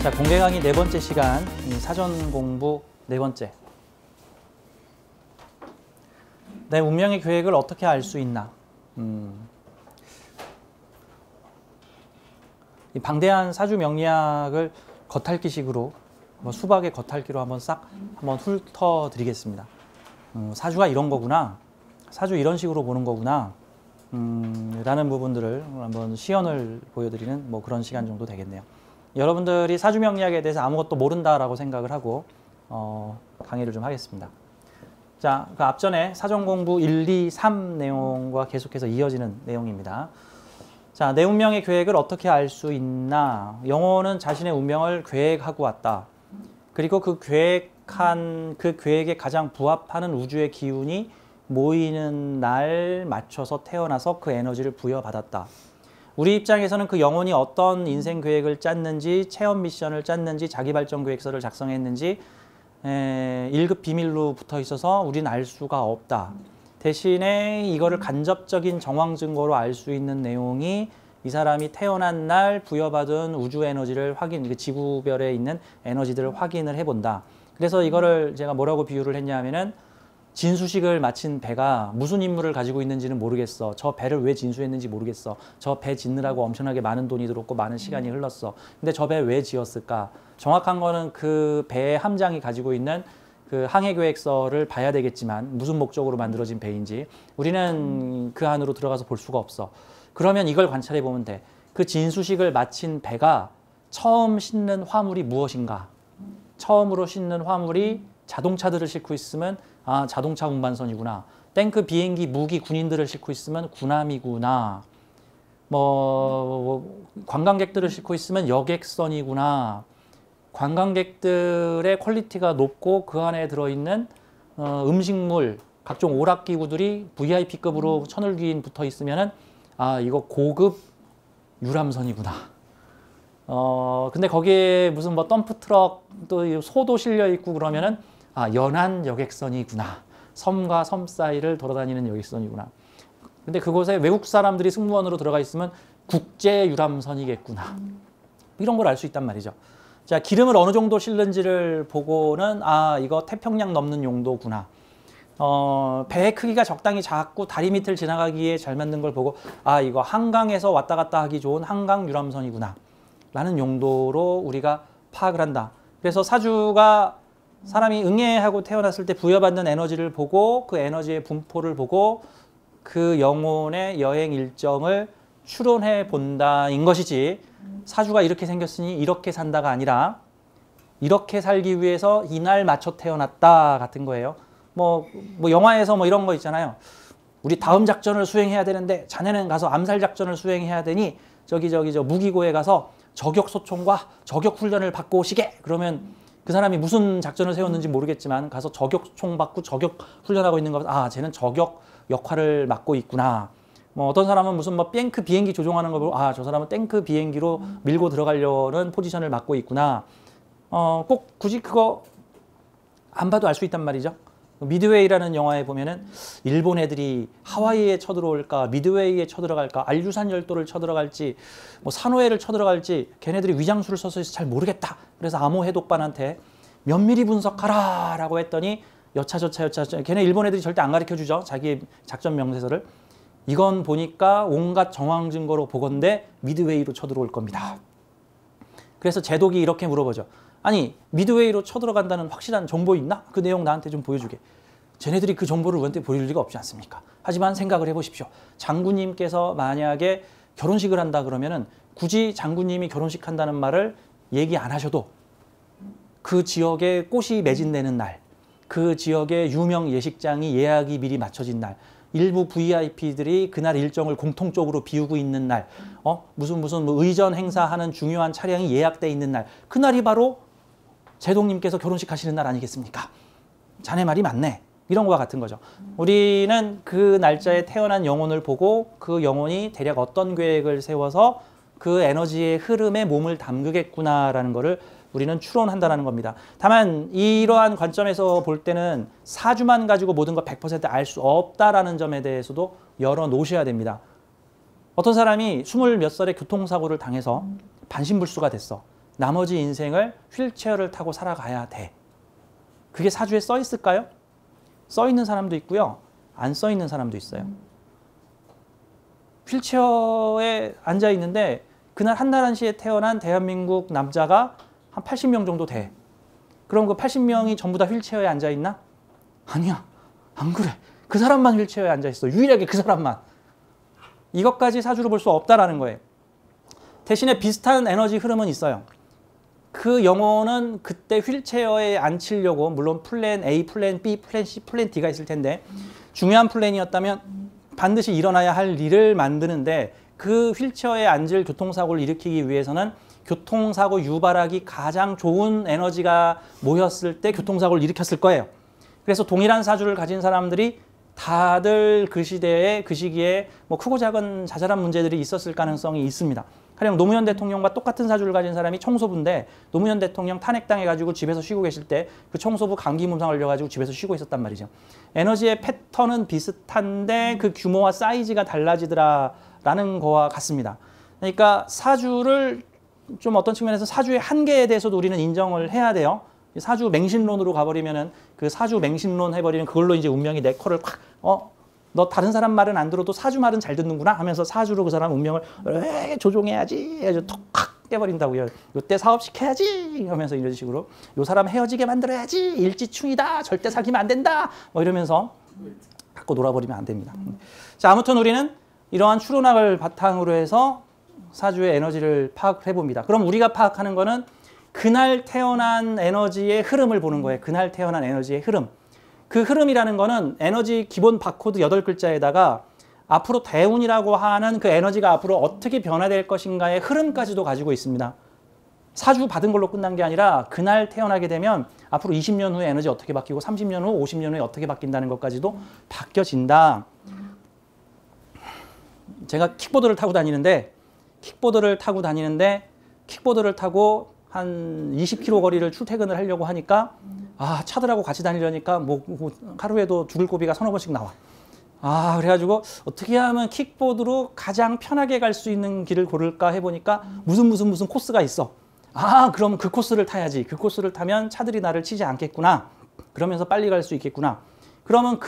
자, 공개 강의 네 번째 시간, 사전 공부 네 번째. 내 운명의 계획을 어떻게 알 수 있나? 이 방대한 사주 명리학을 겉핥기식으로, 수박의 겉핥기로 한번 훑어드리겠습니다. 사주가 이런 거구나, 사주 이런 식으로 보는 거구나, 라는 부분들을 한번 시연을 보여드리는 그런 시간 정도 되겠네요. 여러분들이 사주 명리학에 대해서 아무것도 모른다라고 생각을 하고 강의를 좀 하겠습니다. 자, 그 앞전에 사전 공부 1, 2, 3 내용과 계속해서 이어지는 내용입니다. 자, 내 운명의 계획을 어떻게 알 수 있나? 영혼은 자신의 운명을 계획하고 왔다. 그리고 그 계획에 가장 부합하는 우주의 기운이 모이는 날 맞춰서 태어나서 그 에너지를 부여받았다. 우리 입장에서는 그 영혼이 어떤 인생 계획을 짰는지, 체험 미션을 짰는지, 자기 발전 계획서를 작성했는지 1급 비밀로 붙어 있어서 우리는 알 수가 없다. 대신에 이거를 간접적인 정황 증거로 알 수 있는 내용이 이 사람이 태어난 날 부여받은 우주 에너지를 지구별에 있는 에너지들을 확인을 해본다. 그래서 이거를 제가 뭐라고 비유를 했냐면은 진수식을 마친 배가 무슨 임무를 가지고 있는지는 모르겠어. 저 배를 왜 진수했는지 모르겠어. 저 배 짓느라고 엄청나게 많은 돈이 들었고 많은 시간이 흘렀어. 근데 저 배 왜 지었을까? 정확한 거는 그 배의 함장이 가지고 있는 그 항해 계획서를 봐야 되겠지만 무슨 목적으로 만들어진 배인지 우리는 그 안으로 들어가서 볼 수가 없어. 그러면 이걸 관찰해 보면 돼. 그 진수식을 마친 배가 처음 싣는 화물이 무엇인가? 처음으로 싣는 화물이 자동차들을 싣고 있으면 자동차 운반선이구나. 탱크, 비행기, 무기, 군인들을 싣고 있으면 군함이구나. 관광객들을 싣고 있으면 여객선이구나. 관광객들의 퀄리티가 높고 그 안에 들어있는 음식물, 각종 오락기구들이 VIP급으로 천을귀인 붙어 있으면은 이거 고급 유람선이구나. 근데 거기에 무슨 덤프트럭 또 소도 실려 있고 그러면은 연안 여객선이구나. 섬과 섬 사이를 돌아다니는 여객선이구나. 근데 그곳에 외국 사람들이 승무원으로 들어가 있으면 국제 유람선이겠구나. 이런 걸 알 수 있단 말이죠. 자, 기름을 어느 정도 실는지를 보고는 이거 태평양 넘는 용도구나. 배의 크기가 적당히 작고 다리 밑을 지나가기에 잘 만든 걸 보고 이거 한강에서 왔다 갔다 하기 좋은 한강 유람선이구나 라는 용도로 우리가 파악을 한다. 그래서 사주가 사람이 응애하고 태어났을 때 부여받는 에너지를 보고 그 에너지의 분포를 보고 그 영혼의 여행 일정을 추론해 본다인 것이지, 사주가 이렇게 생겼으니 이렇게 산다가 아니라 이렇게 살기 위해서 이날 맞춰 태어났다 같은 거예요. 영화에서 이런 거 있잖아요. 우리 다음 작전을 수행해야 되는데 자네는 가서 암살 작전을 수행해야 되니 저 무기고에 가서 저격 소총과 저격 훈련을 받고 오시게. 그러면 그 사람이 무슨 작전을 세웠는지 모르겠지만 가서 저격총 받고 저격 훈련하고 있는 거 봐서 쟤는 저격 역할을 맡고 있구나. 어떤 사람은 무슨 탱크 비행기 조종하는 거 보고 저 사람은 탱크 비행기로 밀고 들어가려는 포지션을 맡고 있구나. 꼭 굳이 그거 안 봐도 알 수 있단 말이죠. 미드웨이라는 영화에 보면은 일본 애들이 하와이에 쳐들어올까, 미드웨이에 쳐들어갈까, 알류산 열도를 쳐들어갈지, 산호해를 쳐들어갈지 걔네들이 위장수를 써서 잘 모르겠다. 그래서 암호 해독반한테 면밀히 분석하라 라고 했더니 여차 걔네 일본 애들이 절대 안 가르쳐주죠. 자기 작전 명세서를. 이건 보니까 온갖 정황 증거로 보건대 미드웨이로 쳐들어올 겁니다. 그래서 제독이 이렇게 물어보죠. 아니, 미드웨이로 쳐들어간다는 확실한 정보 있나? 그 내용 나한테 좀 보여주게. 쟤네들이 그 정보를 우리한테 보여줄 리가 없지 않습니까? 하지만 생각을 해보십시오. 장군님께서 만약에 결혼식을 한다 그러면은 굳이 장군님이 결혼식 한다는 말을 얘기 안 하셔도 그 지역에 꽃이 매진되는 날, 그 지역의 유명 예식장이 예약이 미리 맞춰진 날, 일부 VIP들이 그날 일정을 공통적으로 비우고 있는 날, 무슨 의전 행사하는 중요한 차량이 예약돼 있는 날, 그날이 바로 제독님께서 결혼식 하시는 날 아니겠습니까? 자네 말이 맞네. 이런 거와 같은 거죠. 우리는 그 날짜에 태어난 영혼을 보고 그 영혼이 대략 어떤 계획을 세워서 그 에너지의 흐름에 몸을 담그겠구나라는 거를 우리는 추론한다는 겁니다. 다만 이러한 관점에서 볼 때는 사주만 가지고 모든 걸 100% 알 수 없다라는 점에 대해서도 열어놓으셔야 됩니다. 어떤 사람이 20몇 살에 교통사고를 당해서 반신불수가 됐어. 나머지 인생을 휠체어를 타고 살아가야 돼. 그게 사주에 써 있을까요? 써 있는 사람도 있고요. 안 써 있는 사람도 있어요. 휠체어에 앉아 있는데 그날 한날 한시에 태어난 대한민국 남자가 한 80명 정도 돼. 그럼 그 80명이 전부 다 휠체어에 앉아 있나? 아니야. 안 그래. 그 사람만 휠체어에 앉아 있어. 유일하게 그 사람만. 이것까지 사주로 볼 수 없다라는 거예요. 대신에 비슷한 에너지 흐름은 있어요. 그 영혼은 그때 휠체어에 앉히려고 물론 플랜 A, 플랜 B, 플랜 C, 플랜 D가 있을 텐데 중요한 플랜이었다면 반드시 일어나야 할 일을 만드는데 그 휠체어에 앉을 교통사고를 일으키기 위해서는 교통사고 유발하기 가장 좋은 에너지가 모였을 때 교통사고를 일으켰을 거예요. 그래서 동일한 사주를 가진 사람들이 다들 그 시대에 그 시기에 뭐 크고 작은 자잘한 문제들이 있었을 가능성이 있습니다. 가령 노무현 대통령과 똑같은 사주를 가진 사람이 청소부인데 노무현 대통령 탄핵당해가지고 집에서 쉬고 계실 때 그 청소부 감기 몸살 걸려가지고 집에서 쉬고 있었단 말이죠. 에너지의 패턴은 비슷한데 그 규모와 사이즈가 달라지더라라는 거와 같습니다. 그러니까 사주를 좀 어떤 측면에서 사주의 한계에 대해서도 우리는 인정을 해야 돼요. 사주 맹신론으로 가버리면은 그 사주 맹신론 해버리면 그걸로 이제 운명이 내 거를 확 너 다른 사람 말은 안 들어도 사주 말은 잘 듣는구나 하면서 사주로 그 사람 운명을 조종해야지 해서 톡 깨버린다고요. 요때 사업시켜야지 하면서 이런 식으로 요 사람 헤어지게 만들어야지 일지충이다 절대 사귀면 안 된다 뭐 이러면서 갖고 놀아버리면 안 됩니다. 자, 아무튼 우리는 이러한 추론학을 바탕으로 해서 사주의 에너지를 파악해 봅니다. 그럼 우리가 파악하는 거는 그날 태어난 에너지의 흐름을 보는 거예요. 그날 태어난 에너지의 흐름. 그 흐름이라는 거는 에너지 기본 바코드 8글자에다가 앞으로 대운이라고 하는 그 에너지가 앞으로 어떻게 변화될 것인가의 흐름까지도 가지고 있습니다. 사주 받은 걸로 끝난 게 아니라 그날 태어나게 되면 앞으로 20년 후에 에너지 어떻게 바뀌고 30년 후, 50년 후에 어떻게 바뀐다는 것까지도 바뀌어진다. 제가 킥보드를 타고 다니는데 킥보드를 타고 한 20km 거리를 출퇴근을 하려고 하니까 차들하고 같이 다니려니까 뭐 하루에도 죽을 고비가 서너 번씩 나와. 그래가지고 어떻게 하면 킥보드로 가장 편하게 갈 수 있는 길을 고를까 해보니까 무슨 코스가 있어. 그럼 그 코스를 타야지. 그 코스를 타면 차들이 나를 치지 않겠구나. 그러면서 빨리 갈 수 있겠구나. 그러면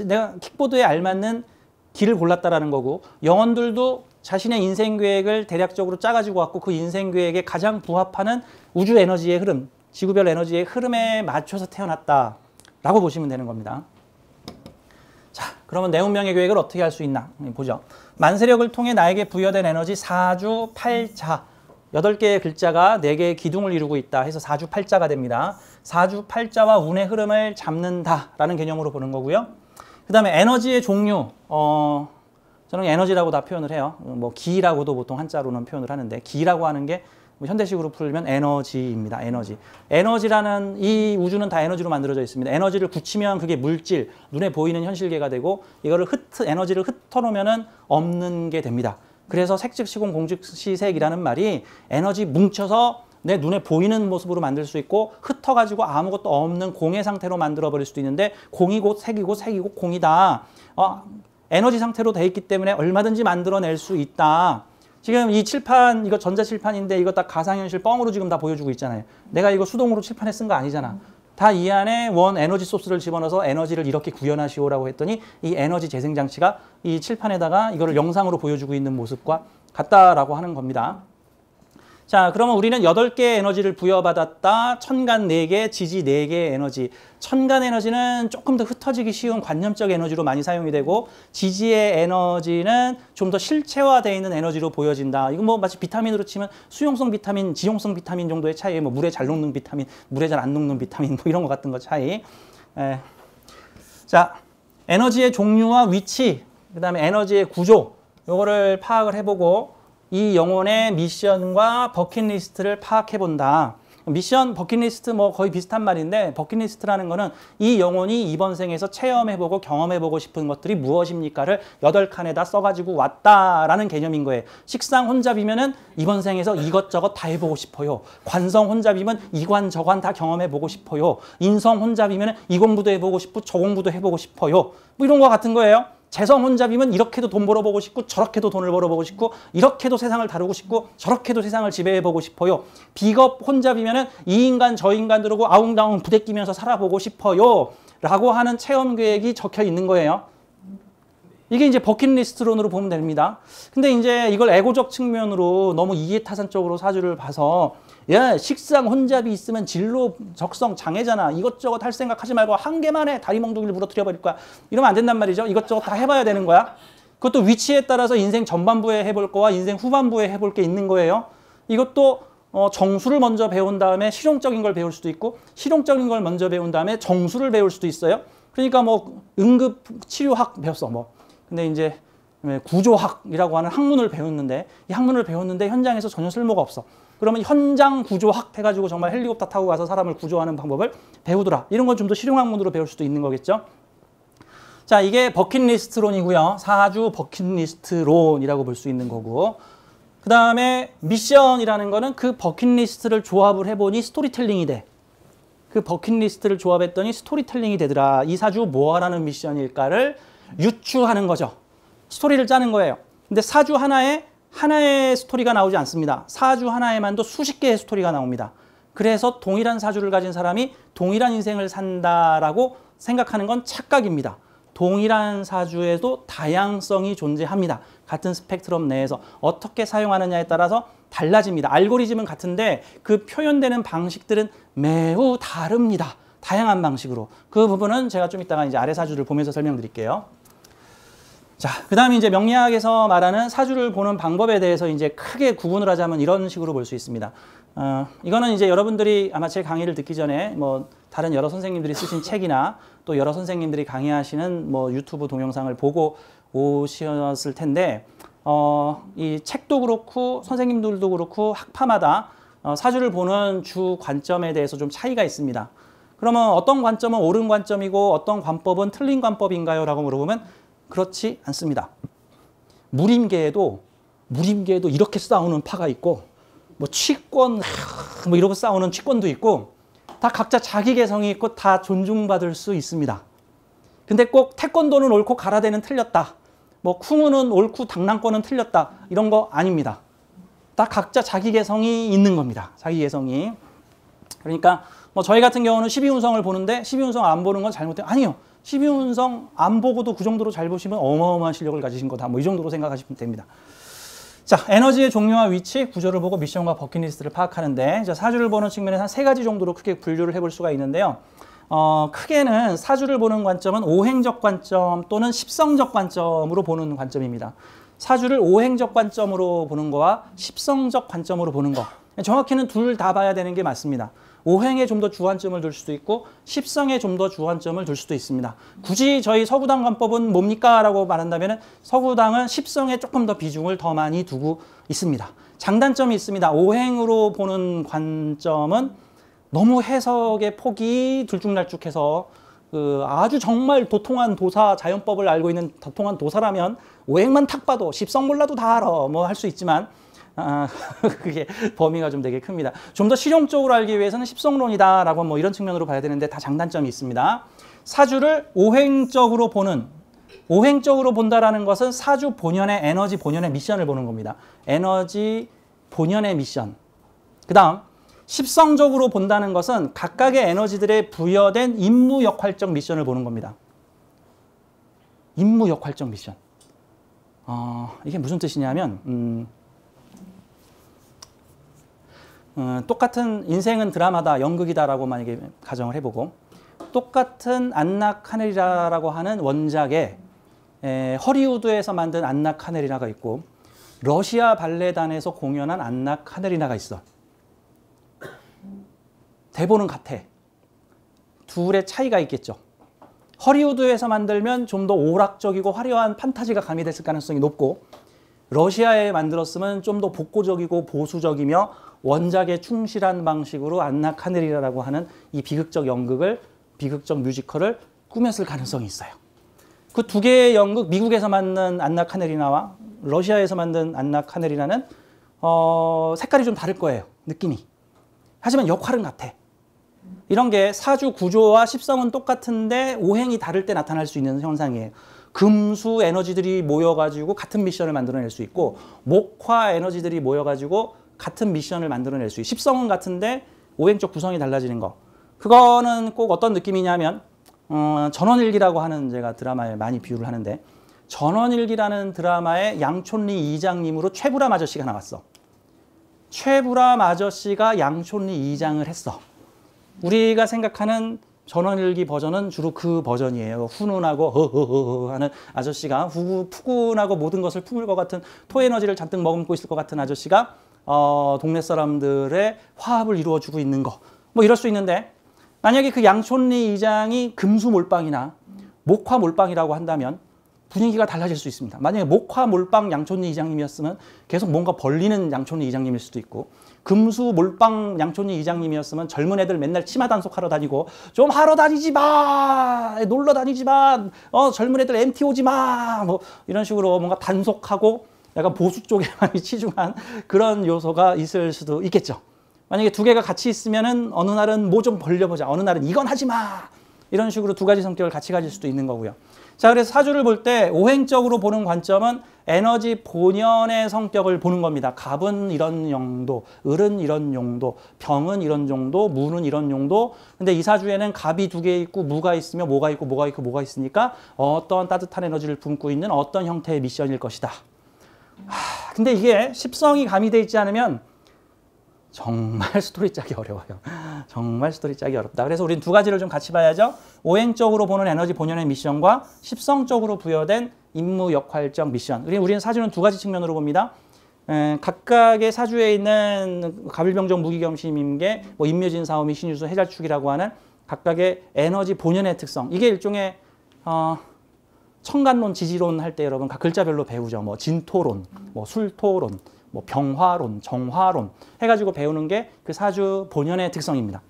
내가 킥보드에 알맞는 길을 골랐다라는 거고 영혼들도 자신의 인생 계획을 대략적으로 짜가지고 왔고 그 인생 계획에 가장 부합하는 우주 에너지의 흐름, 지구별 에너지의 흐름에 맞춰서 태어났다라고 보시면 되는 겁니다. 자, 그러면 내 운명의 계획을 어떻게 할 수 있나 보죠. 만세력을 통해 나에게 부여된 에너지 사주 팔자 8개의 글자가 4개의 기둥을 이루고 있다 해서 사주 팔자가 됩니다. 사주 팔자와 운의 흐름을 잡는다라는 개념으로 보는 거고요. 그 다음에 에너지의 종류, 저는 에너지라고 다 표현을 해요. 뭐 기라고도 보통 한자로는 표현을 하는데 기라고 하는 게 현대식으로 풀면 에너지입니다. 에너지라는 이 우주는 다 에너지로 만들어져 있습니다. 에너지를 붙이면 그게 물질, 눈에 보이는 현실계가 되고 이거를 에너지를 흩어놓으면 없는 게 됩니다. 그래서 색즉시공 공즉시색이라는 말이 에너지 뭉쳐서 내 눈에 보이는 모습으로 만들 수 있고 흩어가지고 아무것도 없는 공의 상태로 만들어버릴 수도 있는데 공이 곧 색이고 색이 곧 공이다. 에너지 상태로 돼 있기 때문에 얼마든지 만들어낼 수 있다. 지금 이 칠판, 이거 전자칠판인데 이거 딱 가상현실 뻥으로 지금 다 보여주고 있잖아요. 내가 이거 수동으로 칠판에 쓴 거 아니잖아. 다 이 안에 원 에너지 소스를 집어넣어서 에너지를 이렇게 구현하시오라고 했더니 이 에너지 재생장치가 이 칠판에다가 이거를 영상으로 보여주고 있는 모습과 같다라고 하는 겁니다. 자, 그러면 우리는 8개의 에너지를 부여받았다. 천간 4개, 지지 4개의 에너지. 천간 에너지는 조금 더 흩어지기 쉬운 관념적 에너지로 많이 사용이 되고 지지의 에너지는 좀 더 실체화되어 있는 에너지로 보여진다. 이건 뭐 마치 비타민으로 치면 수용성 비타민, 지용성 비타민 정도의 차이, 뭐 물에 잘 녹는 비타민, 물에 잘 안 녹는 비타민 뭐 이런 것 같은 거 차이. 자, 에너지의 종류와 위치, 그 다음에 에너지의 구조, 요거를 파악을 해보고 이 영혼의 미션과 버킷리스트를 파악해 본다. 미션, 버킷리스트 뭐 거의 비슷한 말인데 버킷리스트라는 거는 이 영혼이 이번 생에서 체험해보고 경험해보고 싶은 것들이 무엇입니까를 8칸에다 써가지고 왔다라는 개념인 거예요. 식상 혼잡이면은 이번 생에서 이것저것 다 해보고 싶어요. 관성 혼잡이면 이관 저관 다 경험해보고 싶어요. 인성 혼잡이면은 이 공부도 해보고 싶고 저 공부도 해보고 싶어요. 뭐 이런 거 같은 거예요. 재성 혼잡이면 이렇게도 돈 벌어보고 싶고 저렇게도 돈을 벌어보고 싶고 이렇게도 세상을 다루고 싶고 저렇게도 세상을 지배해보고 싶어요. 비겁 혼잡이면은 이 인간 저 인간 들고 아웅다웅 부대끼면서 살아보고 싶어요. 라고 하는 체험 계획이 적혀 있는 거예요. 이게 이제 버킷리스트론으로 보면 됩니다. 근데 이제 이걸 에고적 측면으로 너무 이해타산적으로 사주를 봐서 야, 식상 혼잡이 있으면 진로 적성 장애잖아. 이것저것 할 생각하지 말고 한 개만 해. 다리 몽둥이를 부러뜨려 버릴 거야. 이러면 안 된단 말이죠. 이것저것 다 해봐야 되는 거야. 그것도 위치에 따라서 인생 전반부에 해볼 거와 인생 후반부에 해볼 게 있는 거예요. 이것도 정수를 먼저 배운 다음에 실용적인 걸 배울 수도 있고 실용적인 걸 먼저 배운 다음에 정수를 배울 수도 있어요. 그러니까 뭐 응급치료학 배웠어. 뭐. 근데 이제 구조학이라고 하는 학문을 배웠는데 이 학문을 배웠는데 현장에서 전혀 쓸모가 없어. 그러면 현장 구조학 해가지고 정말 헬리콥터 타고 가서 사람을 구조하는 방법을 배우더라. 이런 건 좀 더 실용학문으로 배울 수도 있는 거겠죠. 자, 이게 버킷리스트론이고요. 사주 버킷리스트론이라고 볼 수 있는 거고. 그 다음에 미션이라는 거는 그 버킷리스트를 조합을 해보니 스토리텔링이 돼. 그 버킷리스트를 조합했더니 스토리텔링이 되더라. 이 사주 뭐 하라는 미션일까를 유추하는 거죠. 스토리를 짜는 거예요. 근데 사주 하나에 하나의 스토리가 나오지 않습니다. 사주 하나에만도 수십 개의 스토리가 나옵니다. 그래서 동일한 사주를 가진 사람이 동일한 인생을 산다라고 생각하는 건 착각입니다. 동일한 사주에도 다양성이 존재합니다. 같은 스펙트럼 내에서 어떻게 사용하느냐에 따라서 달라집니다. 알고리즘은 같은데 그 표현되는 방식들은 매우 다릅니다. 다양한 방식으로. 그 부분은 제가 좀 이따가 이제 아래 사주를 보면서 설명드릴게요. 자, 그 다음에 이제 명리학에서 말하는 사주를 보는 방법에 대해서 이제 크게 구분을 하자면 이런 식으로 볼 수 있습니다. 이거는 이제 여러분들이 아마 제 강의를 듣기 전에 뭐 다른 여러 선생님들이 쓰신 책이나 또 여러 선생님들이 강의하시는 뭐 유튜브 동영상을 보고 오셨을 텐데, 이 책도 그렇고 선생님들도 그렇고 학파마다 사주를 보는 주 관점에 대해서 좀 차이가 있습니다. 그러면 어떤 관점은 옳은 관점이고 어떤 관법은 틀린 관법인가요? 라고 물어보면 그렇지 않습니다. 무림계에도 이렇게 싸우는 파가 있고 뭐 취권 뭐 이러고 싸우는 취권도 있고 다 각자 자기 개성이 있고 다 존중받을 수 있습니다. 근데 꼭 태권도는 옳고 가라데는 틀렸다. 뭐 쿵우는 옳고 당랑권은 틀렸다. 이런 거 아닙니다. 다 각자 자기 개성이 있는 겁니다. 자기 개성이. 그러니까 뭐 저희 같은 경우는 12운성을 보는데 12운성 안 보는 건 잘못된 아니요. 12운성 안 보고도 그 정도로 잘 보시면 어마어마한 실력을 가지신 거다. 뭐 이 정도로 생각하시면 됩니다. 자, 에너지의 종류와 위치, 구조를 보고 미션과 버킷리스트를 파악하는데 이제 사주를 보는 측면에서 한 3가지 정도로 크게 분류를 해볼 수가 있는데요. 크게는 사주를 보는 관점은 오행적 관점 또는 십성적 관점으로 보는 관점입니다. 사주를 오행적 관점으로 보는 거와 십성적 관점으로 보는 거. 정확히는 둘 다 봐야 되는 게 맞습니다. 오행에 좀 더 주안점을 둘 수도 있고 십성에 좀 더 주안점을 둘 수도 있습니다. 굳이 저희 서구당 관법은 뭡니까? 라고 말한다면 서구당은 십성에 조금 더 비중을 더 많이 두고 있습니다. 장단점이 있습니다. 오행으로 보는 관점은 너무 해석의 폭이 들쭉날쭉해서 아주 정말 도통한 도사, 자연법을 알고 있는 도통한 도사라면 오행만 탁 봐도 십성 몰라도 다 알아 뭐 할 수 있지만 그게 범위가 좀 되게 큽니다. 좀 더 실용적으로 알기 위해서는 십성론이다라고 뭐 이런 측면으로 봐야 되는데 다 장단점이 있습니다. 사주를 오행적으로 본다라는 것은 사주 본연의 에너지 본연의 미션을 보는 겁니다. 에너지 본연의 미션. 그 다음 십성적으로 본다는 것은 각각의 에너지들에 부여된 임무 역할적 미션을 보는 겁니다. 임무 역할적 미션. 이게 무슨 뜻이냐면 똑같은 인생은 드라마다, 연극이다라고 만약에 가정을 해보고 똑같은 안나 카네리라라고 하는 원작에 허리우드에서 만든 안나 카네리나가 있고 러시아 발레단에서 공연한 안나 카네리나가 있어. 대본은 같아. 둘의 차이가 있겠죠. 허리우드에서 만들면 좀 더 오락적이고 화려한 판타지가 가미됐을 가능성이 높고 러시아에 만들었으면 좀 더 복고적이고 보수적이며 원작에 충실한 방식으로 안나 카네리나라고 하는 이 비극적 연극을, 비극적 뮤지컬을 꾸몄을 가능성이 있어요. 그 두 개의 연극, 미국에서 만든 안나 카네리나와 러시아에서 만든 안나 카네리나는 색깔이 좀 다를 거예요. 느낌이. 하지만 역할은 같아. 이런 게 사주 구조와 십성은 똑같은데 오행이 다를 때 나타날 수 있는 현상이에요. 금수 에너지들이 모여가지고 같은 미션을 만들어낼 수 있고 목화 에너지들이 모여가지고 같은 미션을 만들어낼 수 있고 십성은 같은데 오행적 구성이 달라지는 거. 그거는 꼭 어떤 느낌이냐면 전원일기라고 하는 제가 드라마에 많이 비유를 하는데 전원일기라는 드라마에 양촌리 이장님으로 최불암 아저씨가 나왔어. 최불암 아저씨가 양촌리 이장을 했어. 우리가 생각하는 전원일기 버전은 주로 그 버전이에요. 훈훈하고 허허허 하는 아저씨가 푸근하고 모든 것을 품을 것 같은 토에너지를 잔뜩 머금고 있을 것 같은 아저씨가 동네 사람들의 화합을 이루어주고 있는 거. 뭐 이럴 수 있는데 만약에 그 양촌리 이장이 금수몰빵이나 목화몰빵이라고 한다면 분위기가 달라질 수 있습니다. 만약에 목화몰빵 양촌리 이장님이었으면 계속 뭔가 벌리는 양촌리 이장님일 수도 있고 금수몰빵 양촌리 이장님이었으면 젊은 애들 맨날 치마 단속하러 다니고 좀 하러 다니지 마, 놀러 다니지 마, 젊은 애들 MT 오지 마, 뭐 이런 식으로 뭔가 단속하고 약간 보수 쪽에 많이 치중한 그런 요소가 있을 수도 있겠죠. 만약에 두 개가 같이 있으면은 어느 날은 뭐 좀 벌려보자, 어느 날은 이건 하지 마, 이런 식으로 두 가지 성격을 같이 가질 수도 있는 거고요. 자, 그래서 사주를 볼 때 오행적으로 보는 관점은 에너지 본연의 성격을 보는 겁니다. 갑은 이런 용도, 을은 이런 용도, 병은 이런 정도, 무는 이런 용도. 근데 이 사주에는 갑이 두 개 있고 무가 있으며 뭐가 있고 뭐가 있고 뭐가 있으니까 어떤 따뜻한 에너지를 품고 있는 어떤 형태의 미션일 것이다. 근데 이게 십성이 가미되어 있지 않으면 정말 스토리 짜기 어려워요. 정말 스토리 짜기 어렵다. 그래서 우리는 두 가지를 좀 같이 봐야죠. 오행적으로 보는 에너지 본연의 미션과 십성적으로 부여된 임무 역할적 미션. 우리는 사주는 두 가지 측면으로 봅니다. 각각의 사주에 있는 갑일병정 무기겸심임계, 뭐 임묘진 사오미 신유수 해잘축이라고 하는 각각의 에너지 본연의 특성. 이게 일종의 청간론, 지지론 할 때 여러분 각 글자별로 배우죠. 뭐 진토론, 뭐 술토론, 뭐 병화론, 정화론 해가지고 배우는 게 그 사주 본연의 특성입니다.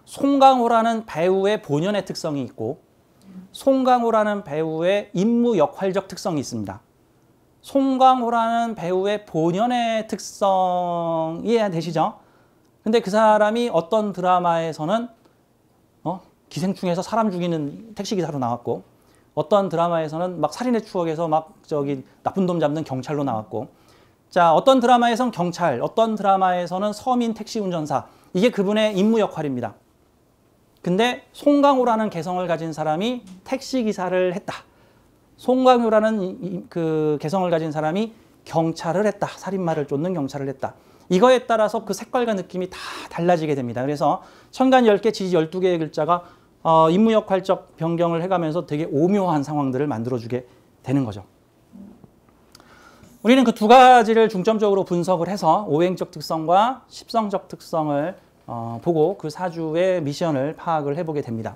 송강호라는 배우의 본연의 특성이 있고 송강호라는 배우의 임무 역할적 특성이 있습니다. 송강호라는 배우의 본연의 특성 이해되시죠? 근데 그 사람이 어떤 드라마에서는 기생충에서 사람 죽이는 택시기사로 나왔고 어떤 드라마에서는 막 살인의 추억에서 막 나쁜 놈 잡는 경찰로 나왔고 자, 어떤 드라마에서는 경찰, 어떤 드라마에서는 서민 택시 운전사 이게 그분의 임무 역할입니다. 근데 송강호라는 개성을 가진 사람이 택시기사를 했다. 송강호라는 그 개성을 가진 사람이 경찰을 했다. 살인마를 쫓는 경찰을 했다. 이거에 따라서 그 색깔과 느낌이 다 달라지게 됩니다. 그래서 천간 10개, 지지 12개의 글자가 임무 역할적 변경을 해가면서 되게 오묘한 상황들을 만들어주게 되는 거죠. 우리는 그 두 가지를 중점적으로 분석을 해서 오행적 특성과 십성적 특성을 보고 그 사주의 미션을 파악을 해보게 됩니다.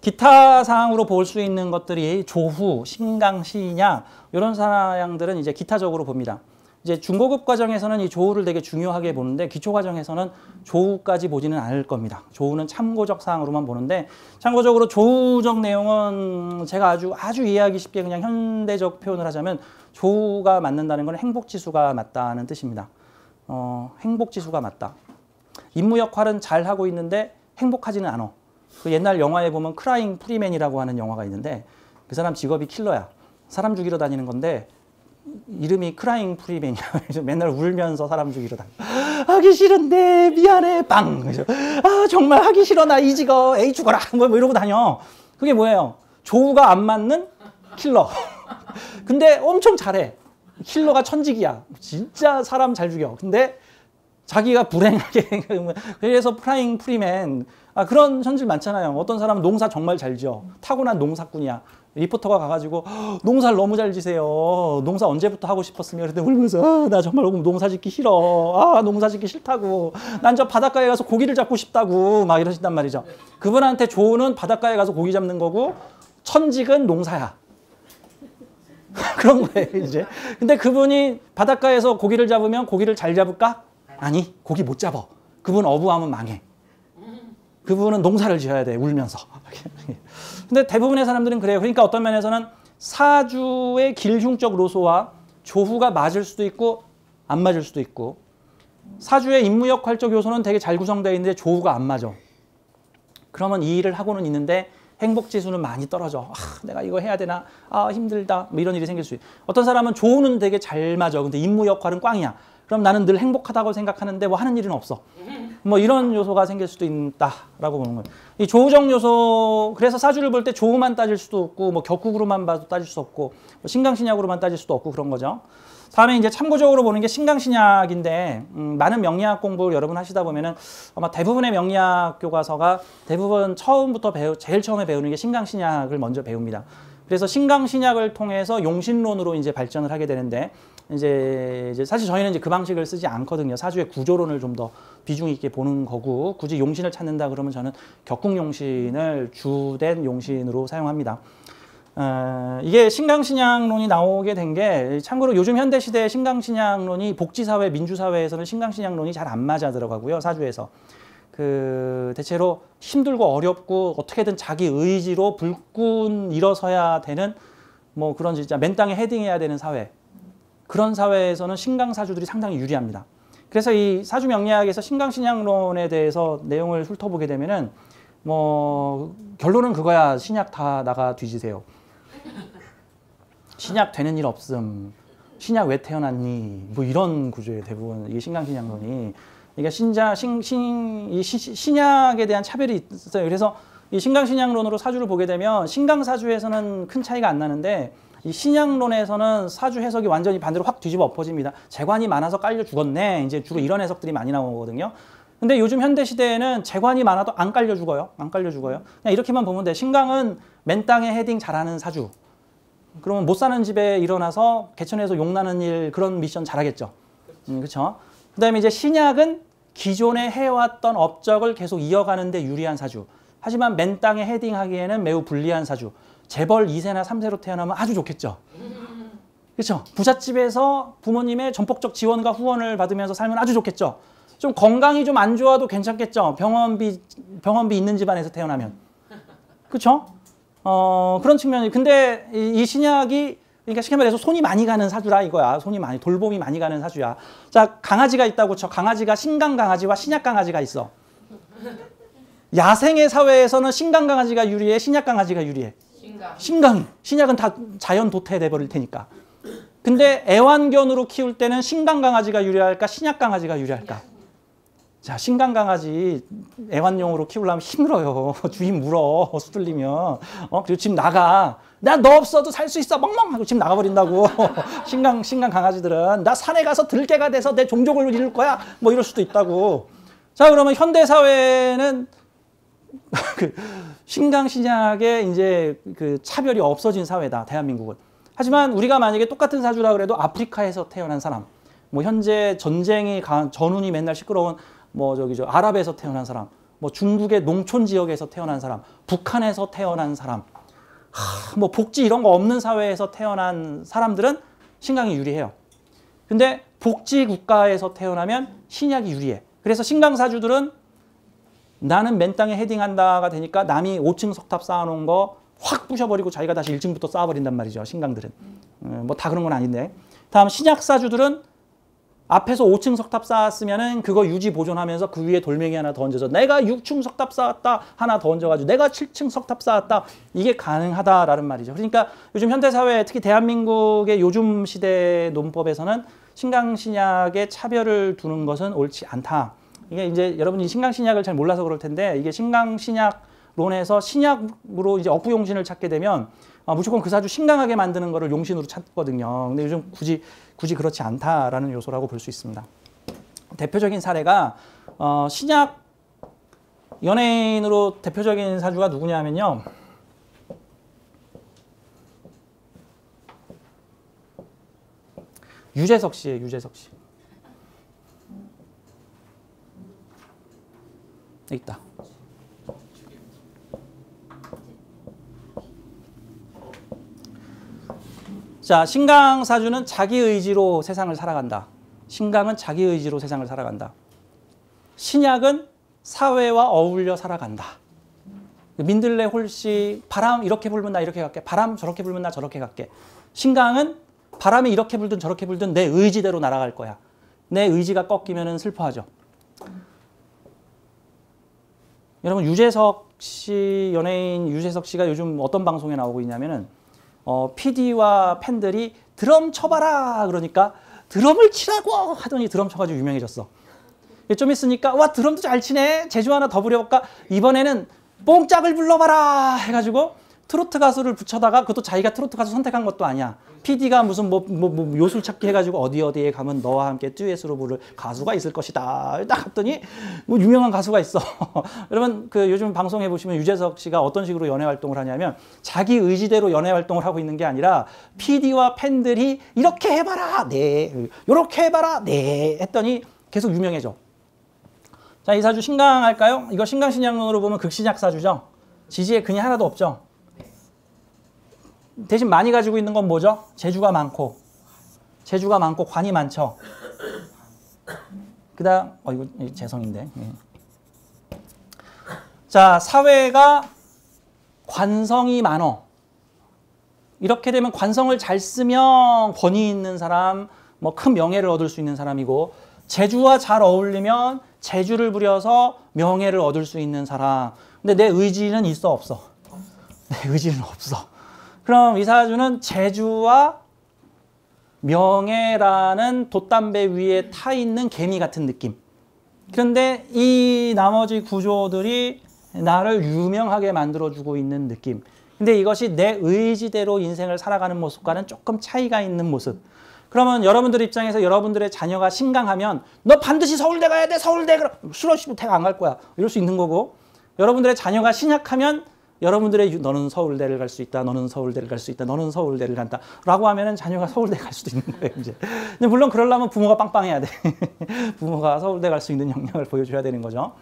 기타 사항으로 볼 수 있는 것들이 조후, 신강, 시냐 이런 사양들은 이제 기타적으로 봅니다. 이제 중고급 과정에서는 이 조후를 되게 중요하게 보는데 기초 과정에서는 조후까지 보지는 않을 겁니다. 조후는 참고적 사항으로만 보는데 참고적으로 조후적 내용은 제가 아주 이해하기 쉽게 그냥 현대적 표현을 하자면 조후가 맞는다는 건 행복지수가 맞다는 뜻입니다. 행복지수가 맞다. 임무 역할은 잘 하고 있는데 행복하지는 않아. 그 옛날 영화에 보면 크라잉 프리맨이라고 하는 영화가 있는데 그 사람 직업이 킬러야. 사람 죽이러 다니는 건데 이름이 크라잉 프리맨이야. 맨날 울면서 사람 죽이러 다녀. 하기 싫은데 미안해 빵. 정말 하기 싫어 나 이 직업 에이 죽어라 뭐 이러고 다녀. 그게 뭐예요? 조우가 안 맞는 킬러. 근데 엄청 잘해. 킬러가 천직이야. 진짜 사람 잘 죽여. 근데 자기가 불행하게 그래서 크라잉 프리맨 그런 현실 많잖아요. 어떤 사람은 농사 정말 잘 지어. 타고난 농사꾼이야. 리포터가 가가지고 농사를 너무 잘 지세요. 농사 언제부터 하고 싶었으며 그랬더니 울면서 나 정말 농사 짓기 싫어. 농사 짓기 싫다고. 난 저 바닷가에 가서 고기를 잡고 싶다고 막 이러신단 말이죠. 그분한테 조우는 바닷가에 가서 고기 잡는 거고 천직은 농사야. 그런 거예요 이제. 근데 그분이 바닷가에서 고기를 잡으면 고기를 잘 잡을까? 아니 고기 못 잡아. 그분 어부하면 망해. 그분은 농사를 지어야 돼 울면서. 근데 대부분의 사람들은 그래요. 그러니까 어떤 면에서는 사주의 길흉적 로소와 조후가 맞을 수도 있고 안 맞을 수도 있고 사주의 임무역할적 요소는 되게 잘 구성되어 있는데 조후가 안 맞아. 그러면 이 일을 하고는 있는데 행복 지수는 많이 떨어져. 아, 내가 이거 해야 되나? 아, 힘들다. 뭐 이런 일이 생길 수 있어. 어떤 사람은 조우는 되게 잘 맞아. 근데 임무 역할은 꽝이야. 그럼 나는 늘 행복하다고 생각하는데 뭐 하는 일은 없어. 뭐 이런 요소가 생길 수도 있다라고 보는 거예요. 이 조우적 요소, 그래서 사주를 볼 때 조우만 따질 수도 없고 뭐 격국으로만 봐도 따질 수 없고 뭐 신강신약으로만 따질 수도 없고 그런 거죠. 다음에 이제 참고적으로 보는 게 신강신약인데 많은 명리학 공부를 여러분 하시다 보면은 아마 대부분의 명리학 교과서가 대부분 처음부터 제일 처음에 배우는 게 신강신약을 먼저 배웁니다. 그래서 신강신약을 통해서 용신론으로 이제 발전을 하게 되는데 이제 사실 저희는 이제 그 방식을 쓰지 않거든요. 사주의 구조론을 좀 더 비중 있게 보는 거고 굳이 용신을 찾는다 그러면 저는 격국용신을 주된 용신으로 사용합니다. 이게 신강신약론이 나오게 된 게 참고로 요즘 현대시대의 신강신약론이 복지사회, 민주사회에서는 신강신약론이 잘 안 맞아 들어가고요. 사주에서. 대체로 힘들고 어렵고 어떻게든 자기 의지로 불끈 일어서야 되는 뭐 그런 진짜 맨 땅에 헤딩해야 되는 사회. 그런 사회에서는 신강사주들이 상당히 유리합니다. 그래서 이 사주 명리학에서 신강신약론에 대해서 내용을 훑어보게 되면은 뭐 결론은 그거야. 신약 다 나가 뒤지세요. 신약 되는 일 없음. 신약 왜 태어났니? 뭐 이런 구조예요. 대부분 이게 신강신약론이. 그러니까 신약에 대한 차별이 있어요. 그래서 이 신강신약론으로 사주를 보게 되면 신강사주에서는 큰 차이가 안 나는데 이 신약론에서는 사주 해석이 완전히 반대로 확 뒤집어 엎어집니다. 재관이 많아서 깔려 죽었네. 이제 주로 이런 해석들이 많이 나오거든요. 근데 요즘 현대 시대에는 재관이 많아도 안 깔려 죽어요. 안 깔려 죽어요. 그냥 이렇게만 보면 돼. 신강은 맨 땅에 헤딩 잘하는 사주. 그러면 못 사는 집에 일어나서 개천에서 용나는 일 그런 미션 잘하겠죠. 그렇죠. 그다음에 이제 신약은 기존에 해왔던 업적을 계속 이어가는 데 유리한 사주. 하지만 맨 땅에 헤딩하기에는 매우 불리한 사주. 재벌 2세나 3세로 태어나면 아주 좋겠죠. 그렇죠. 부잣집에서 부모님의 전폭적 지원과 후원을 받으면서 살면 아주 좋겠죠. 좀 건강이 좀 안 좋아도 괜찮겠죠. 병원비 있는 집안에서 태어나면. 그렇죠? 그런 측면이. 근데 이 신약이 그러니까 쉽게 말해서 손이 많이 가는 사주라 이거야. 돌봄이 많이 가는 사주야. 자, 강아지가 있다고 쳐. 강아지가 신강 강아지와 신약 강아지가 있어. 야생의 사회에서는 신강 강아지가 유리해, 신약 강아지가 유리해. 신강이. 신약은 다 자연 도태돼 버릴 테니까. 근데 애완견으로 키울 때는 신강 강아지가 유리할까, 신약 강아지가 유리할까? 자, 신강 강아지 애완용으로 키우려면 힘들어요. 주인 물어, 수들리면. 그리고 집 나가. 나 너 없어도 살 수 있어. 멍멍 하고 집 나가버린다고. 신강 강아지들은. 나 산에 가서 들개가 돼서 내 종족을 이룰 거야. 뭐 이럴 수도 있다고. 자, 그러면 현대사회는 신강 신약의 이제 그 차별이 없어진 사회다. 대한민국은. 하지만 우리가 만약에 똑같은 사주라 그래도 아프리카에서 태어난 사람, 뭐 현재 전쟁이 전운이 맨날 시끄러운 뭐 아랍에서 태어난 사람, 뭐 중국의 농촌 지역에서 태어난 사람, 북한에서 태어난 사람, 뭐 복지 이런 거 없는 사회에서 태어난 사람들은 신강이 유리해요. 근데 복지 국가에서 태어나면 신약이 유리해. 그래서 신강 사주들은 나는 맨 땅에 헤딩한다가 되니까 남이 5층 석탑 쌓아놓은 거 확 부셔버리고 자기가 다시 1층부터 쌓아버린단 말이죠. 신강들은. 뭐 다 그런 건 아닌데. 다음 신약 사주들은 앞에서 5층 석탑 쌓았으면은 그거 유지 보존하면서 그 위에 돌멩이 하나 더 얹어서 내가 6층 석탑 쌓았다 하나 더 얹어가지고 내가 7층 석탑 쌓았다 이게 가능하다라는 말이죠. 그러니까 요즘 현대사회 특히 대한민국의 요즘 시대 논법에서는 신강신약의 차별을 두는 것은 옳지 않다. 이게 이제 여러분이 신강신약을 잘 몰라서 그럴 텐데 이게 신강신약론에서 신약으로 이제 억부용신을 찾게 되면 무조건 그 사주 신강하게 만드는 거를 용신으로 찾거든요. 근데 요즘 굳이 그렇지 않다라는 요소라고 볼 수 있습니다. 대표적인 사례가 신약 연예인으로 대표적인 사주가 누구냐면요. 유재석 씨예요. 유재석 씨. 여기 있다. 자, 신강 사주는 자기 의지로 세상을 살아간다. 신강은 자기 의지로 세상을 살아간다. 신약은 사회와 어울려 살아간다. 민들레 홀씨 바람 이렇게 불면 나 이렇게 갈게. 바람 저렇게 불면 나 저렇게 갈게. 신강은 바람이 이렇게 불든 저렇게 불든 내 의지대로 날아갈 거야. 내 의지가 꺾이면 슬퍼하죠. 여러분 유재석 씨 연예인 유재석 씨가 요즘 어떤 방송에 나오고 있냐면은 PD와 팬들이 드럼 쳐봐라 그러니까 드럼을 치라고 하더니 드럼 쳐가지고 유명해졌어. 좀 있으니까 와 드럼도 잘 치네. 제주 하나 더 부려볼까? 이번에는 뽕짝을 불러봐라 해가지고 트로트 가수를 붙여다가 그것도 자기가 트로트 가수 선택한 것도 아니야. PD가 무슨 뭐 요술 찾기 해가지고 어디에 가면 너와 함께 듀엣으로 부를 가수가 있을 것이다. 딱 갔더니 뭐 유명한 가수가 있어. 여러분 그 요즘 방송해 보시면 유재석 씨가 어떤 식으로 연애 활동을 하냐면 자기 의지대로 연애 활동을 하고 있는 게 아니라 PD와 팬들이 이렇게 해봐라, 네, 이렇게 해봐라, 네 했더니 계속 유명해져. 자, 이 사주 신강할까요? 이거 신강신약론으로 보면 극신약 사주죠. 지지에 근이 하나도 없죠. 대신 많이 가지고 있는 건 뭐죠? 재주가 많고 관이 많죠. 그 다음 이거 재성인데. 자, 사회가 관성이 많어. 이렇게 되면 관성을 잘 쓰면 권위 있는 사람, 뭐 큰 명예를 얻을 수 있는 사람이고, 재주와 잘 어울리면 재주를 부려서 명예를 얻을 수 있는 사람. 근데 내 의지는 있어 없어? 내 의지는 없어. 그럼 이 사주는 재주와 명예라는 돛담배 위에 타 있는 개미 같은 느낌. 그런데 이 나머지 구조들이 나를 유명하게 만들어주고 있는 느낌. 근데 이것이 내 의지대로 인생을 살아가는 모습과는 조금 차이가 있는 모습. 그러면 여러분들 입장에서 여러분들의 자녀가 신강하면 너 반드시 서울대 가야 돼. 서울대. 그럼 싫어 대학 안 갈 거야. 이럴 수 있는 거고, 여러분들의 자녀가 신약하면 여러분들의 너는 서울대를 갈 수 있다. 너는 서울대를 갈 수 있다. 너는 서울대를 간다. 라고 하면은 자녀가 서울대 갈 수도 있는 거예요, 이제. 근데 물론 그러려면 부모가 빵빵해야 돼. 부모가 서울대 갈 수 있는 역량을 보여줘야 되는 거죠.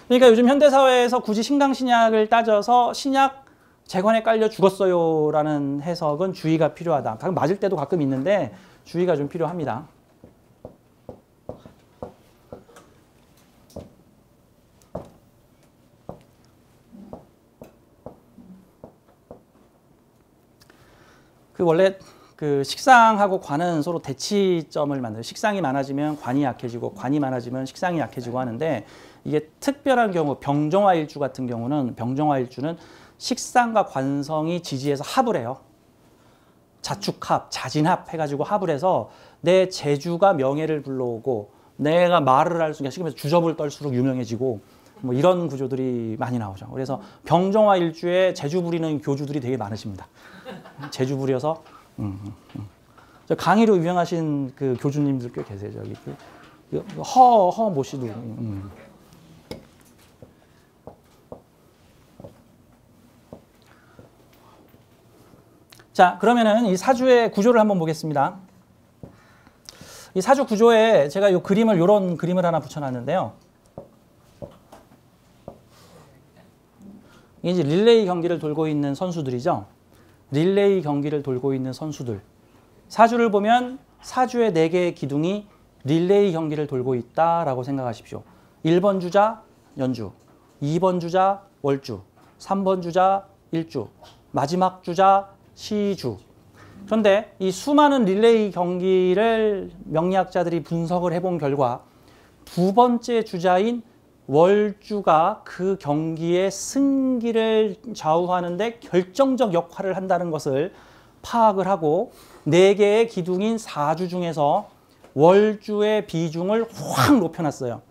그러니까 요즘 현대사회에서 굳이 신강신약을 따져서 신약 재관에 깔려 죽었어요라는 해석은 주의가 필요하다. 가끔 맞을 때도 가끔 있는데 주의가 좀 필요합니다. 그 원래 그 식상하고 관은 서로 대치점을 만들어요. 식상이 많아지면 관이 약해지고 관이 많아지면 식상이 약해지고 하는데, 이게 특별한 경우 병정화일주 같은 경우는 병정화일주는 식상과 관성이 지지해서 합을 해요. 자축합, 자진합 해가지고 합을 해서 내 재주가 명예를 불러오고 내가 말을 할 수 있게 시키면서 주접을 떨수록 유명해지고 뭐 이런 구조들이 많이 나오죠. 그래서 병정화일주에 재주 부리는 교주들이 되게 많으십니다. 재주 부려서 저 강의로 유명하신 그 교주님들 꽤 계세요. 저기 허 모씨도. 자, 그러면은 이 사주의 구조를 한번 보겠습니다. 이 사주 구조에 제가 이 그림을, 이런 그림을 하나 붙여놨는데요. 이게 이제 릴레이 경기를 돌고 있는 선수들이죠. 릴레이 경기를 돌고 있는 선수들. 사주를 보면 사주의 4개의 기둥이 릴레이 경기를 돌고 있다라고 생각하십시오. 1번 주자 연주, 2번 주자 월주, 3번 주자 일주, 마지막 주자 시주. 그런데 이 수많은 릴레이 경기를 명리학자들이 분석을 해본 결과 두 번째 주자인 월주가 그 경기의 승기를 좌우하는 데 결정적 역할을 한다는 것을 파악을 하고 4개의 기둥인 사주 중에서 월주의 비중을 확 높여놨어요.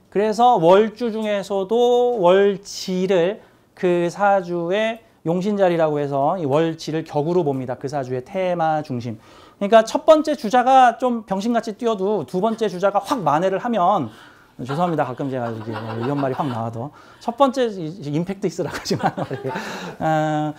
그래서 월주 중에서도 월지를 그 사주의 용신자리라고 해서 이 월지를 격으로 봅니다. 그 사주의 테마 중심. 그러니까 첫 번째 주자가 좀 병신같이 뛰어도 두 번째 주자가 확 만회를 하면, 죄송합니다. 가끔 제가 이런 말이 확 나와도 첫 번째 임팩트 있으라고 하지만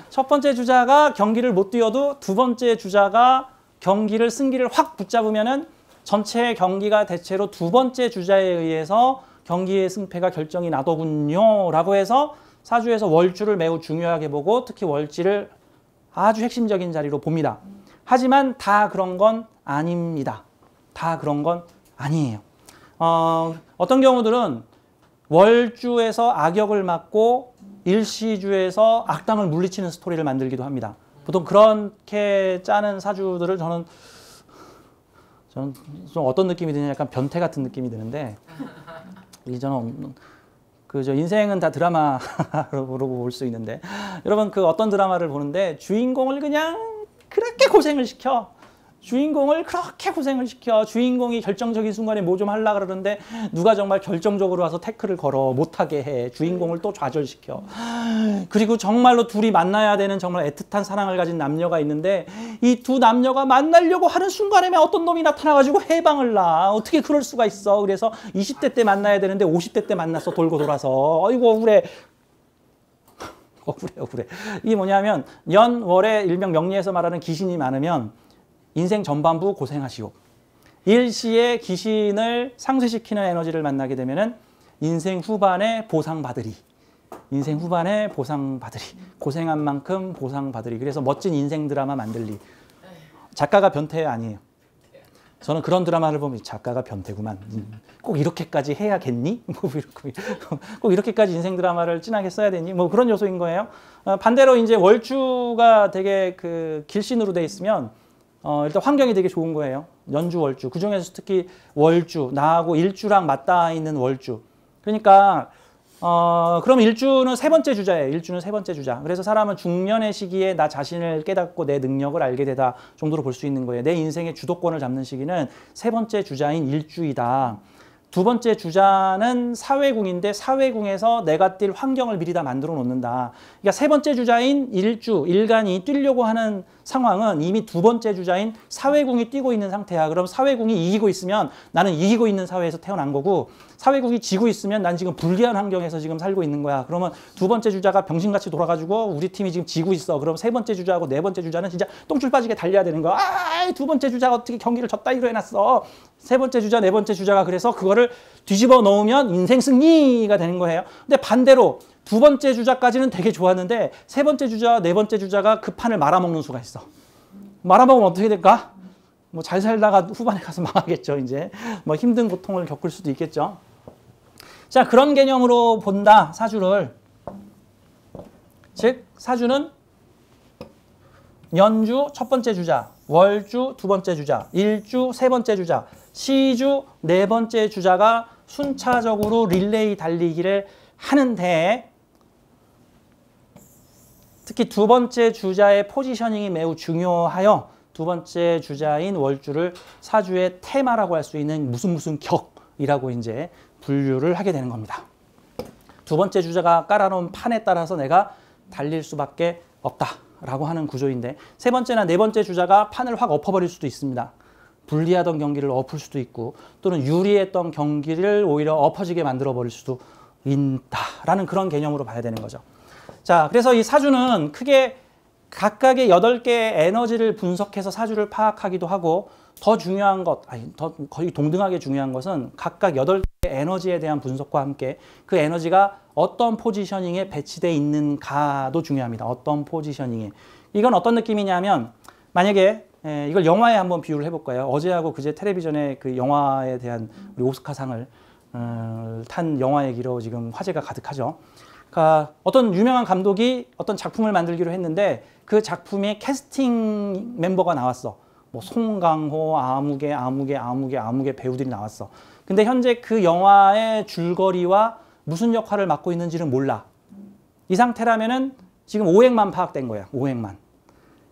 첫 번째 주자가 경기를 못 뛰어도 두 번째 주자가 경기를 승기를 확 붙잡으면은 전체 경기가 대체로 두 번째 주자에 의해서 경기의 승패가 결정이 나더군요. 라고 해서 사주에서 월주를 매우 중요하게 보고 특히 월지를 아주 핵심적인 자리로 봅니다. 하지만 다 그런 건 아닙니다. 다 그런 건 아니에요. 어떤 경우들은 월주에서 악역을 맡고 일시주에서 악당을 물리치는 스토리를 만들기도 합니다. 보통 그렇게 짜는 사주들을 저는 좀 어떤 느낌이 드냐, 약간 변태 같은 느낌이 드는데, 저는 그저 인생은 다 드라마로 볼 수 있는데 여러분 그 어떤 드라마를 보는데 주인공을 그냥 그렇게 고생을 시켜. 주인공이 결정적인 순간에 뭐 좀 하려고 그러는데 누가 정말 결정적으로 와서 태클을 걸어 못하게 해. 주인공을 또 좌절시켜. 그리고 정말로 둘이 만나야 되는 정말 애틋한 사랑을 가진 남녀가 있는데 이 두 남녀가 만나려고 하는 순간에 어떤 놈이 나타나가지고 해방을 나. 어떻게 그럴 수가 있어. 그래서 20대 때 만나야 되는데 50대 때 만났어. 돌고 돌아서. 어이구 억울해. 억울해. 이게 뭐냐면 연월에 일명 명리에서 말하는 귀신이 많으면 인생 전반부 고생하시오. 일시에 귀신을 상쇄시키는 에너지를 만나게 되면은 인생 후반에 보상받으리. 고생한 만큼 보상받으리. 그래서 멋진 인생 드라마 만들리. 작가가 변태 아니에요. 저는 그런 드라마를 보면 작가가 변태구만. 꼭 이렇게까지 해야겠니? 꼭 이렇게까지 인생 드라마를 진하게 써야 되니? 뭐 그런 요소인 거예요. 반대로 이제 월주가 되게 그 길신으로 돼 있으면 일단 환경이 되게 좋은 거예요. 연주, 월주. 그중에서 특히 월주, 나하고 일주랑 맞닿아 있는 월주. 그러니까 그럼 일주는 세 번째 주자예요. 그래서 사람은 중년의 시기에 나 자신을 깨닫고 내 능력을 알게 되다 정도로 볼 수 있는 거예요. 내 인생의 주도권을 잡는 시기는 세 번째 주자인 일주이다. 두 번째 주자는 사회궁인데 사회궁에서 내가 뛸 환경을 미리 다 만들어 놓는다. 그러니까 세 번째 주자인 일주, 일간이 뛰려고 하는 상황은 이미 두 번째 주자인 사회궁이 뛰고 있는 상태야. 그럼 사회궁이 이기고 있으면 나는 이기고 있는 사회에서 태어난 거고 사회궁이 지고 있으면 난 지금 불리한 환경에서 지금 살고 있는 거야. 그러면 두 번째 주자가 병신같이 돌아가지고 우리 팀이 지금 지고 있어. 그럼 세 번째 주자하고 네 번째 주자는 진짜 똥줄 빠지게 달려야 되는 거야. 두 번째 주자가 어떻게 경기를 졌다 이로 해놨어. 세 번째 주자, 네 번째 주자가 그래서 그거를 뒤집어 놓으면 인생 승리가 되는 거예요. 근데 반대로 두 번째 주자까지는 되게 좋았는데 세 번째 주자, 네 번째 주자가 그 판을 말아먹는 수가 있어. 말아먹으면 어떻게 될까? 뭐 잘 살다가 후반에 가서 망하겠죠. 이제 뭐 힘든 고통을 겪을 수도 있겠죠. 자, 그런 개념으로 본다, 사주를. 즉, 사주는 연주 첫 번째 주자, 월주 두 번째 주자, 일주 세 번째 주자, 시주 네 번째 주자가 순차적으로 릴레이 달리기를 하는데 특히 두 번째 주자의 포지셔닝이 매우 중요하여 두 번째 주자인 월주를 사주의 테마라고 할 수 있는 무슨 격이라고 이제 분류를 하게 되는 겁니다. 두 번째 주자가 깔아놓은 판에 따라서 내가 달릴 수밖에 없다라고 하는 구조인데 세 번째나 네 번째 주자가 판을 확 엎어버릴 수도 있습니다. 불리하던 경기를 엎을 수도 있고 또는 유리했던 경기를 오히려 엎어지게 만들어버릴 수도 있다라는 그런 개념으로 봐야 되는 거죠. 자, 그래서 이 사주는 크게 각각의 8개의 에너지를 분석해서 사주를 파악하기도 하고 더 중요한 것, 거의 동등하게 중요한 것은 각각 8개의 에너지에 대한 분석과 함께 그 에너지가 어떤 포지셔닝에 배치되어 있는가도 중요합니다. 어떤 포지셔닝에. 이건 어떤 느낌이냐면 만약에 이걸 영화에 한번 비유를 해볼까요? 어제하고 그제 텔레비전에 그 영화에 대한 우리 오스카상을 탄 영화 얘기로 지금 화제가 가득하죠. 그러니까 어떤 유명한 감독이 어떤 작품을 만들기로 했는데 그 작품에 캐스팅 멤버가 나왔어. 뭐 송강호, 아무개 배우들이 나왔어. 근데 현재 그 영화의 줄거리와 무슨 역할을 맡고 있는지는 몰라. 이 상태라면은 지금 오행만 파악된 거야. 오행만.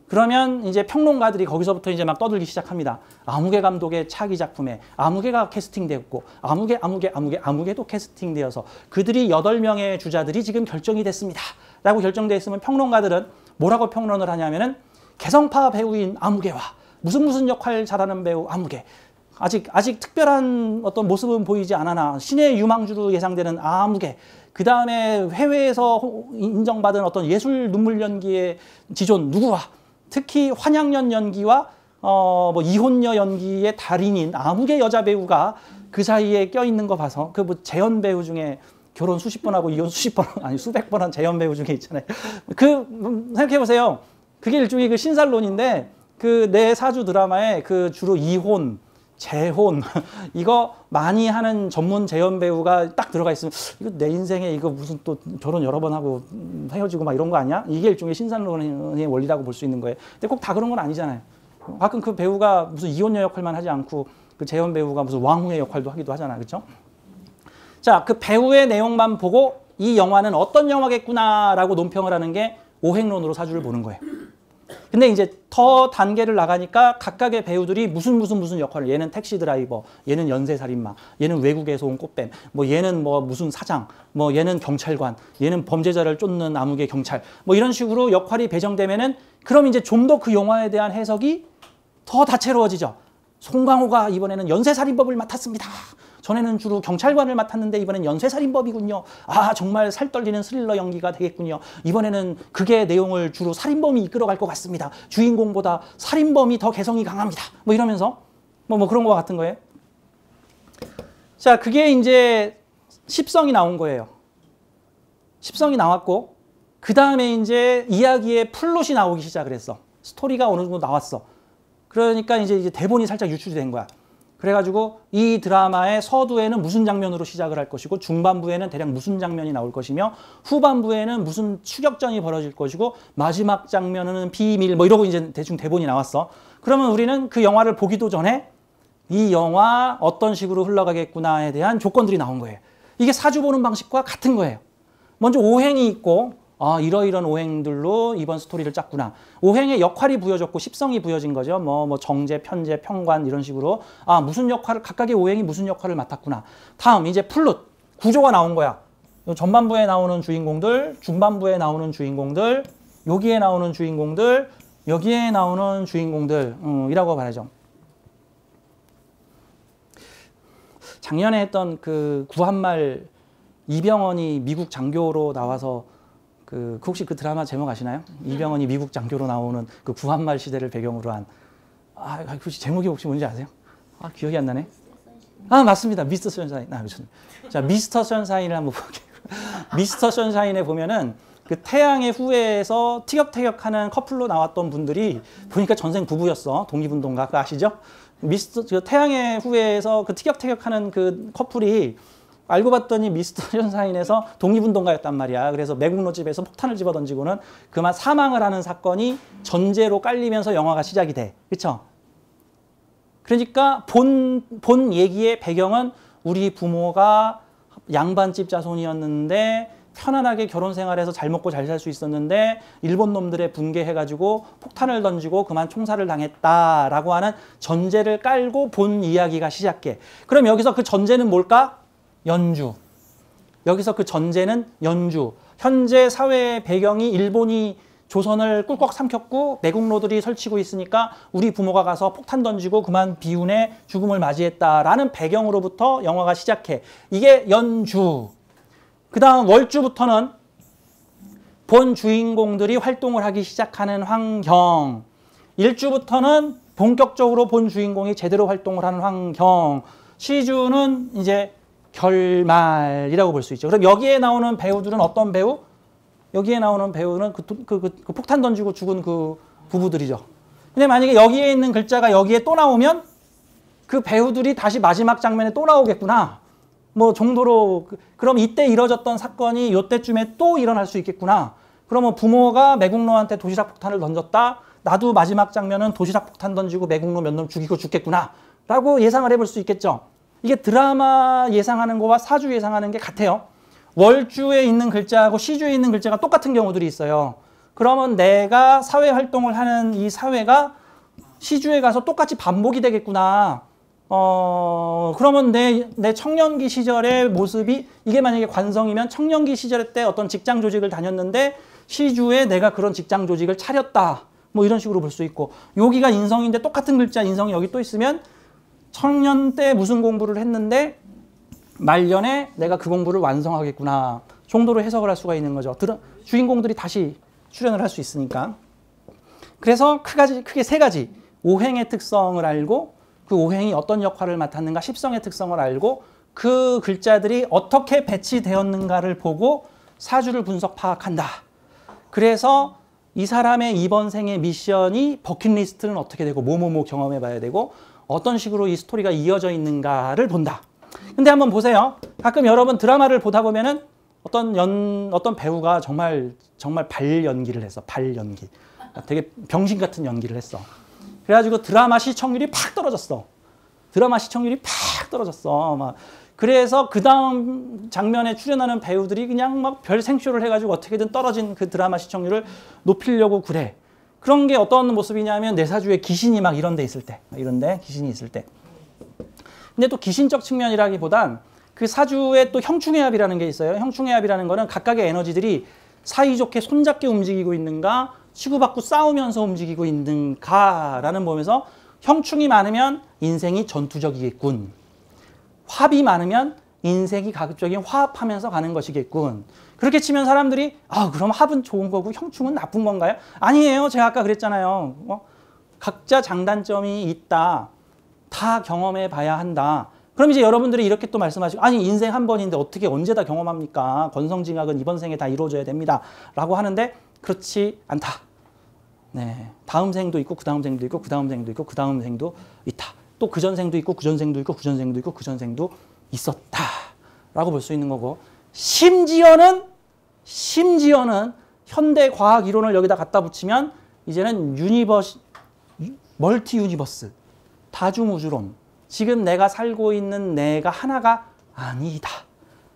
그러면 이제 평론가들이 거기서부터 이제 막 떠들기 시작합니다. 아무개 감독의 차기 작품에 아무개가 캐스팅되었고 아무개도 캐스팅되어서 그들이 8명의 주자들이 지금 결정이 됐습니다. 라고 결정되어 있으면 평론가들은 뭐라고 평론을 하냐면은 개성파 배우인 아무개와 무슨 역할 잘하는 배우 아무개 아직 특별한 어떤 모습은 보이지 않으나 신의 유망주로 예상되는 아무개 그 다음에 해외에서 인정받은 어떤 예술 눈물 연기의 지존 누구와 특히 환양연 연기와 뭐 이혼녀 연기의 달인인 아무개 여자 배우가 그 사이에 껴있는 거 봐서 그 뭐 재연 배우 중에 결혼 수십 번 하고 이혼 수십 번 아니 수백 번 한 재연 배우 중에 있잖아요. 그 생각해 보세요. 그게 일종의 그 신살론인데 그 내 사주 드라마에 그 주로 이혼, 재혼 이거 많이 하는 전문 재연 배우가 딱 들어가 있으면 이거 내 인생에 이거 무슨 또 결혼 여러 번 하고 헤어지고 막 이런 거 아니야? 이게 일종의 신살론의 원리라고 볼 수 있는 거예요. 근데 꼭 다 그런 건 아니잖아요. 가끔 그 배우가 무슨 이혼녀 역할만 하지 않고 그 재연 배우가 무슨 왕후의 역할도 하기도 하잖아, 그렇죠? 자, 그 배우의 내용만 보고 이 영화는 어떤 영화겠구나라고 논평을 하는 게 오행론으로 사주를 보는 거예요. 근데 이제 더 단계를 나가니까 각각의 배우들이 무슨 역할을, 얘는 택시 드라이버, 얘는 연쇄살인마, 얘는 외국에서 온 꽃뱀, 뭐 얘는 뭐 무슨 사장, 뭐 얘는 경찰관, 얘는 범죄자를 쫓는 암흑의 경찰, 뭐 이런 식으로 역할이 배정되면은 그럼 이제 좀 더 그 영화에 대한 해석이 더 다채로워지죠. 송강호가 이번에는 연쇄살인법을 맡았습니다. 전에는 주로 경찰관을 맡았는데 이번엔 연쇄살인법이군요. 아, 정말 살 떨리는 스릴러 연기가 되겠군요. 이번에는 그게 내용을 주로 살인범이 이끌어갈 것 같습니다. 주인공보다 살인범이 더 개성이 강합니다. 뭐 이러면서 뭐 그런 거 같은 거예요. 자, 그게 이제 십성이 나온 거예요. 십성이 나왔고 그 다음에 이제 이야기의 플롯이 나오기 시작을 했어. 스토리가 어느 정도 나왔어. 그러니까 이제 대본이 살짝 유출이 된 거야. 그래가지고 이 드라마의 서두에는 무슨 장면으로 시작을 할 것이고 중반부에는 대략 무슨 장면이 나올 것이며 후반부에는 무슨 추격전이 벌어질 것이고 마지막 장면은 비밀 뭐 이러고 이제 대충 대본이 나왔어. 그러면 우리는 그 영화를 보기도 전에 이 영화 어떤 식으로 흘러가겠구나에 대한 조건들이 나온 거예요. 이게 사주 보는 방식과 같은 거예요. 먼저 오행이 있고 아, 이러이런 오행들로 이번 스토리를 짰구나. 오행의 역할이 부여졌고 십성이 부여진 거죠. 뭐 정제, 편제, 평관 이런 식으로 아, 무슨 역할을 각각의 오행이 무슨 역할을 맡았구나. 다음 이제 플롯 구조가 나온 거야. 전반부에 나오는 주인공들, 중반부에 나오는 주인공들, 여기에 나오는 주인공들, 여기에 나오는 주인공들 이라고 말하죠. 작년에 했던 그 구한말 이병헌이 미국 장교로 나와서 그 혹시 그 드라마 제목 아시나요? 이병헌이 미국 장교로 나오는 그 구한말 시대를 배경으로 한 혹시 제목이 혹시 뭔지 아세요? 아, 기억이 안 나네. 아, 맞습니다. 미스터 선샤인. 자, 미스터 선샤인을 한번 볼게요. 미스터 선샤인에 보면은 그 태양의 후예에서 티격태격하는 커플로 나왔던 분들이 보니까 전생 부부였어. 독립운동가. 그거 아시죠? 태양의 후예에서 그 티격태격하는 그 커플이 알고 봤더니 미스터 선샤인에서 독립운동가였단 말이야. 그래서 매국노 집에서 폭탄을 집어던지고는 그만 사망을 하는 사건이 전제로 깔리면서 영화가 시작이 돼. 그렇죠? 그러니까 본 얘기의 배경은 우리 부모가 양반집 자손이었는데 편안하게 결혼 생활해서 잘 먹고 잘 살 수 있었는데 일본 놈들에 분개해가지고 폭탄을 던지고 그만 총살을 당했다라고 하는 전제를 깔고 본 이야기가 시작해. 그럼 여기서 그 전제는 뭘까? 연주. 여기서 그 전제는 연주. 현재 사회의 배경이 일본이 조선을 꿀꺽 삼켰고 매국노들이 설치고 있으니까 우리 부모가 가서 폭탄 던지고 그만 비운의 죽음을 맞이했다라는 배경으로부터 영화가 시작해. 이게 연주. 그 다음 월주부터는 본 주인공들이 활동을 하기 시작하는 환경. 일주부터는 본격적으로 본 주인공이 제대로 활동을 하는 환경. 시주는 이제 결말이라고 볼 수 있죠. 그럼 여기에 나오는 배우들은 어떤 배우? 여기에 나오는 배우는 그 폭탄 던지고 죽은 그 부부들이죠. 근데 만약에 여기에 있는 글자가 여기에 또 나오면 그 배우들이 다시 마지막 장면에 또 나오겠구나. 뭐 정도로 그럼 이때 이뤄졌던 사건이 이때쯤에 또 일어날 수 있겠구나. 그러면 부모가 매국노한테 도시락 폭탄을 던졌다. 나도 마지막 장면은 도시락 폭탄 던지고 매국노 몇 놈 죽이고 죽겠구나. 라고 예상을 해볼 수 있겠죠. 이게 드라마 예상하는 거와 사주 예상하는 게 같아요. 월주에 있는 글자하고 시주에 있는 글자가 똑같은 경우들이 있어요. 그러면 내가 사회 활동을 하는 이 사회가 시주에 가서 똑같이 반복이 되겠구나. 그러면 내 청년기 시절의 모습이 이게 만약에 관성이면 청년기 시절 때 어떤 직장 조직을 다녔는데 시주에 내가 그런 직장 조직을 차렸다. 뭐 이런 식으로 볼 수 있고 여기가 인성인데 똑같은 글자 인성이 여기 또 있으면 청년 때 무슨 공부를 했는데 말년에 내가 그 공부를 완성하겠구나 정도로 해석을 할 수가 있는 거죠. 주인공들이 다시 출연을 할 수 있으니까. 그래서 크게 세 가지 오행의 특성을 알고 그 오행이 어떤 역할을 맡았는가 십성의 특성을 알고 그 글자들이 어떻게 배치되었는가를 보고 사주를 분석 파악한다. 그래서 이 사람의 이번 생의 미션이 버킷리스트는 어떻게 되고 뭐뭐뭐 경험해 봐야 되고 어떤 식으로 이 스토리가 이어져 있는가를 본다. 근데 한번 보세요. 가끔 여러분 드라마를 보다 보면은 어떤 배우가 정말 발 연기를 했어. 발 연기. 되게 병신 같은 연기를 했어. 그래가지고 드라마 시청률이 팍 떨어졌어. 막 그래서 그 다음 장면에 출연하는 배우들이 그냥 막 별 생쇼를 해가지고 어떻게든 떨어진 그 드라마 시청률을 높이려고 그래. 그런 게 어떤 모습이냐면 내 사주에 귀신이 막 이런 데 있을 때, 이런데 귀신이 있을 때. 근데 또 귀신적 측면이라기보단 그 사주에 또 형충해합이라는 게 있어요. 형충해합이라는 거는 각각의 에너지들이 사이좋게 손잡게 움직이고 있는가, 치고받고 싸우면서 움직이고 있는가라는 범위에서 형충이 많으면 인생이 전투적이겠군. 합이 많으면 인생이 가급적인 화합하면서 가는 것이겠군. 그렇게 치면 사람들이 그럼 합은 좋은 거고 형충은 나쁜 건가요? 아니에요. 제가 아까 그랬잖아요. 각자 장단점이 있다. 다 경험해 봐야 한다. 그럼 이제 여러분들이 이렇게 또 말씀하시고 아니 인생 한 번인데 어떻게 언제 다 경험합니까? 건성징악은 이번 생에 다 이루어져야 됩니다. 라고 하는데 그렇지 않다. 네, 다음 생도 있고 그 다음 생도 있고 그 다음 생도 있고 그 다음 생도 있다. 또 그 전생도 있고 그 전생도 있고 그 전생도 있고 그 전생도 있었다. 라고 볼 수 있는 거고 심지어는 현대 과학 이론을 여기다 갖다 붙이면 이제는 멀티 유니버스, 다중우주론. 지금 내가 살고 있는 내가 하나가 아니다.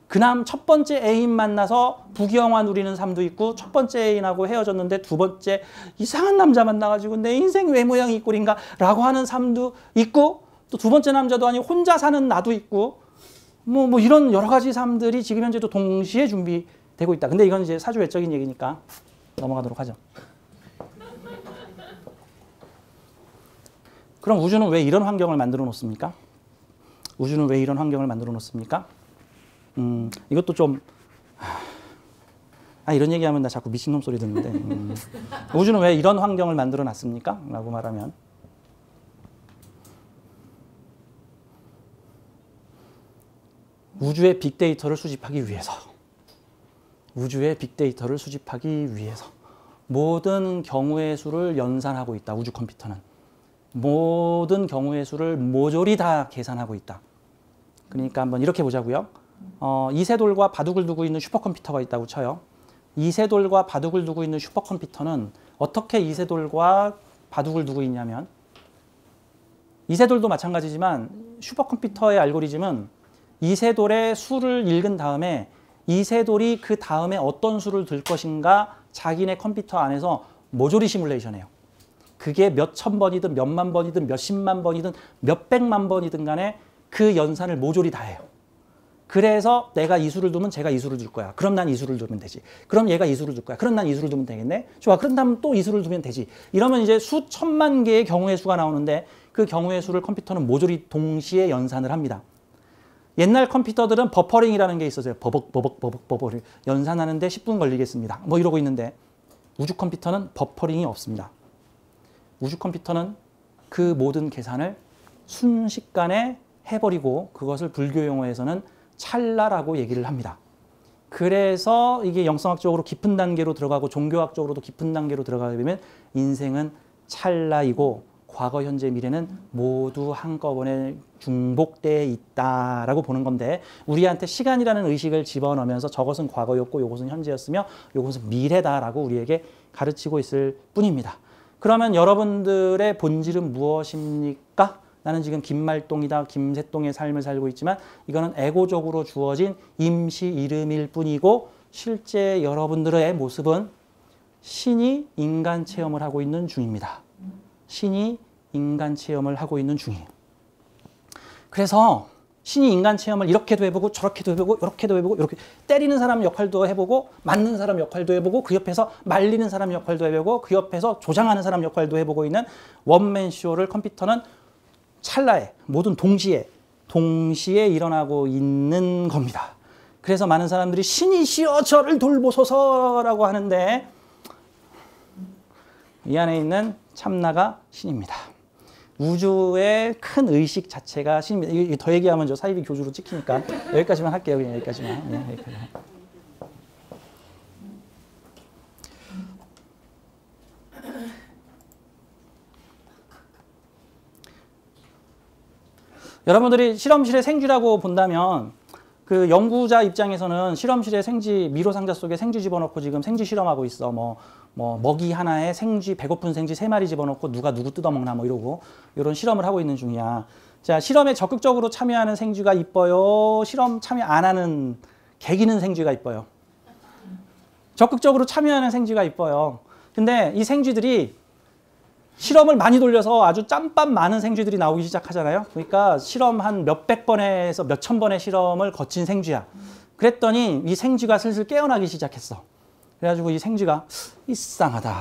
그남 첫 번째 애인 만나서 부귀영화 누리는 삶도 있고 첫 번째 애인하고 헤어졌는데 두 번째 이상한 남자 만나가지고 내 인생 왜 모양이 이 꼴인가 라고 하는 삶도 있고 또 두 번째 남자도 아니고 혼자 사는 나도 있고 뭐 이런 여러 가지 삶들이 지금 현재도 동시에 준비되고 있다. 근데 이건 이제 사주 외적인 얘기니까 넘어가도록 하죠. 그럼 우주는 왜 이런 환경을 만들어 놓습니까? 우주는 왜 이런 환경을 만들어 놓습니까? 이것도 좀 이런 얘기하면 나 자꾸 미친놈 소리 듣는데 우주는 왜 이런 환경을 만들어 놨습니까? 라고 말하면 우주의 빅데이터를 수집하기 위해서 모든 경우의 수를 연산하고 있다. 우주 컴퓨터는 모든 경우의 수를 모조리 다 계산하고 있다. 그러니까 한번 이렇게 보자고요. 이세돌과 바둑을 두고 있는 슈퍼컴퓨터가 있다고 쳐요. 이세돌과 바둑을 두고 있는 슈퍼컴퓨터는 어떻게 이세돌과 바둑을 두고 있냐면 이세돌도 마찬가지지만 슈퍼컴퓨터의 알고리즘은 이세돌의 수를 읽은 다음에 이세돌이 그 다음에 어떤 수를 들 것인가 자기네 컴퓨터 안에서 모조리 시뮬레이션해요. 그게 몇천 번이든 몇만 번이든 몇십만 번이든 몇백만 번이든 간에 그 연산을 모조리 다 해요. 그래서 내가 이 수를 두면 제가 이 수를 줄 거야. 그럼 난 이 수를 두면 되지. 그럼 얘가 이 수를 줄 거야. 그럼 난 이 수를 두면 되겠네. 좋아. 그런 다음 또 이 수를 두면 되지. 이러면 이제 수천만 개의 경우의 수가 나오는데 그 경우의 수를 컴퓨터는 모조리 동시에 연산을 합니다. 옛날 컴퓨터들은 버퍼링이라는 게 있었어요. 버벅 연산하는데 10분 걸리겠습니다. 뭐 이러고 있는데 우주 컴퓨터는 버퍼링이 없습니다. 우주 컴퓨터는 그 모든 계산을 순식간에 해버리고 그것을 불교 용어에서는 찰나라고 얘기를 합니다. 그래서 이게 영성학적으로 깊은 단계로 들어가고 종교학적으로도 깊은 단계로 들어가게 되면 인생은 찰나이고 과거, 현재, 미래는 모두 한꺼번에 중복되어 있다라고 보는 건데 우리한테 시간이라는 의식을 집어넣으면서 저것은 과거였고 이것은 현재였으며 이것은 미래다라고 우리에게 가르치고 있을 뿐입니다. 그러면 여러분들의 본질은 무엇입니까? 나는 지금 김말동이다, 김새똥의 삶을 살고 있지만 이거는 에고적으로 주어진 임시 이름일 뿐이고 실제 여러분들의 모습은 신이 인간 체험을 하고 있는 중입니다. 신이 인간 체험을 하고 있는 중이에요. 그래서 신이 인간 체험을 이렇게도 해보고 저렇게도 해보고 이렇게도 해보고 이렇게 때리는 사람 역할도 해보고 맞는 사람 역할도 해보고 그 옆에서 말리는 사람 역할도 해보고 그 옆에서 조장하는 사람 역할도 해보고 있는 원맨쇼를 컴퓨터는 찰나에 모든 동시에 일어나고 있는 겁니다. 그래서 많은 사람들이 신이시여 저를 돌보소서라고 하는데 이 안에 있는 참나가 신입니다. 우주의 큰 의식 자체가 신입니다. 더 얘기하면 저 사이비 교주로 찍히니까 여기까지만 할게요. 그냥 여기까지만. 네, 여기까지만. 여러분들이 실험실의 생쥐라고 본다면 그 연구자 입장에서는 실험실의 생쥐 미로 상자 속에 생쥐 집어넣고 지금 생쥐 실험하고 있어. 뭐 먹이 하나에 생쥐 배고픈 생쥐 3마리 집어넣고 누가 누구 뜯어먹나 뭐 이러고 이런 실험을 하고 있는 중이야. 자, 실험에 적극적으로 참여하는 생쥐가 이뻐요? 실험 참여 안 하는 개기는 생쥐가 이뻐요? 적극적으로 참여하는 생쥐가 이뻐요. 근데 이 생쥐들이 실험을 많이 돌려서 아주 짬밥 많은 생쥐들이 나오기 시작하잖아요. 그러니까 실험 한 몇백 번에서 몇천 번의 실험을 거친 생쥐야. 그랬더니 이 생쥐가 슬슬 깨어나기 시작했어. 그래가지고 이 생쥐가 이상하다.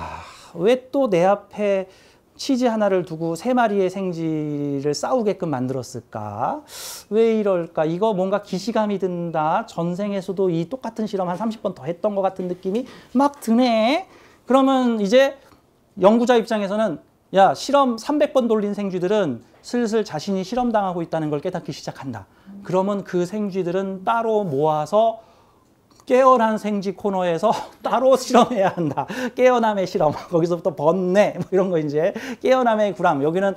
왜 또 내 앞에 치즈 하나를 두고 3마리의 생쥐를 싸우게끔 만들었을까? 왜 이럴까? 이거 뭔가 기시감이 든다. 전생에서도 이 똑같은 실험 한 30번 더 했던 것 같은 느낌이 막 드네. 그러면 이제 연구자 입장에서는 야, 실험 300번 돌린 생쥐들은 슬슬 자신이 실험당하고 있다는 걸 깨닫기 시작한다. 그러면 그 생쥐들은 따로 모아서 깨어난 생쥐 코너에서 따로 실험해야 한다. 깨어남의 실험. 거기서부터 번뇌 뭐 이런 거 이제 깨어남의 구람. 여기는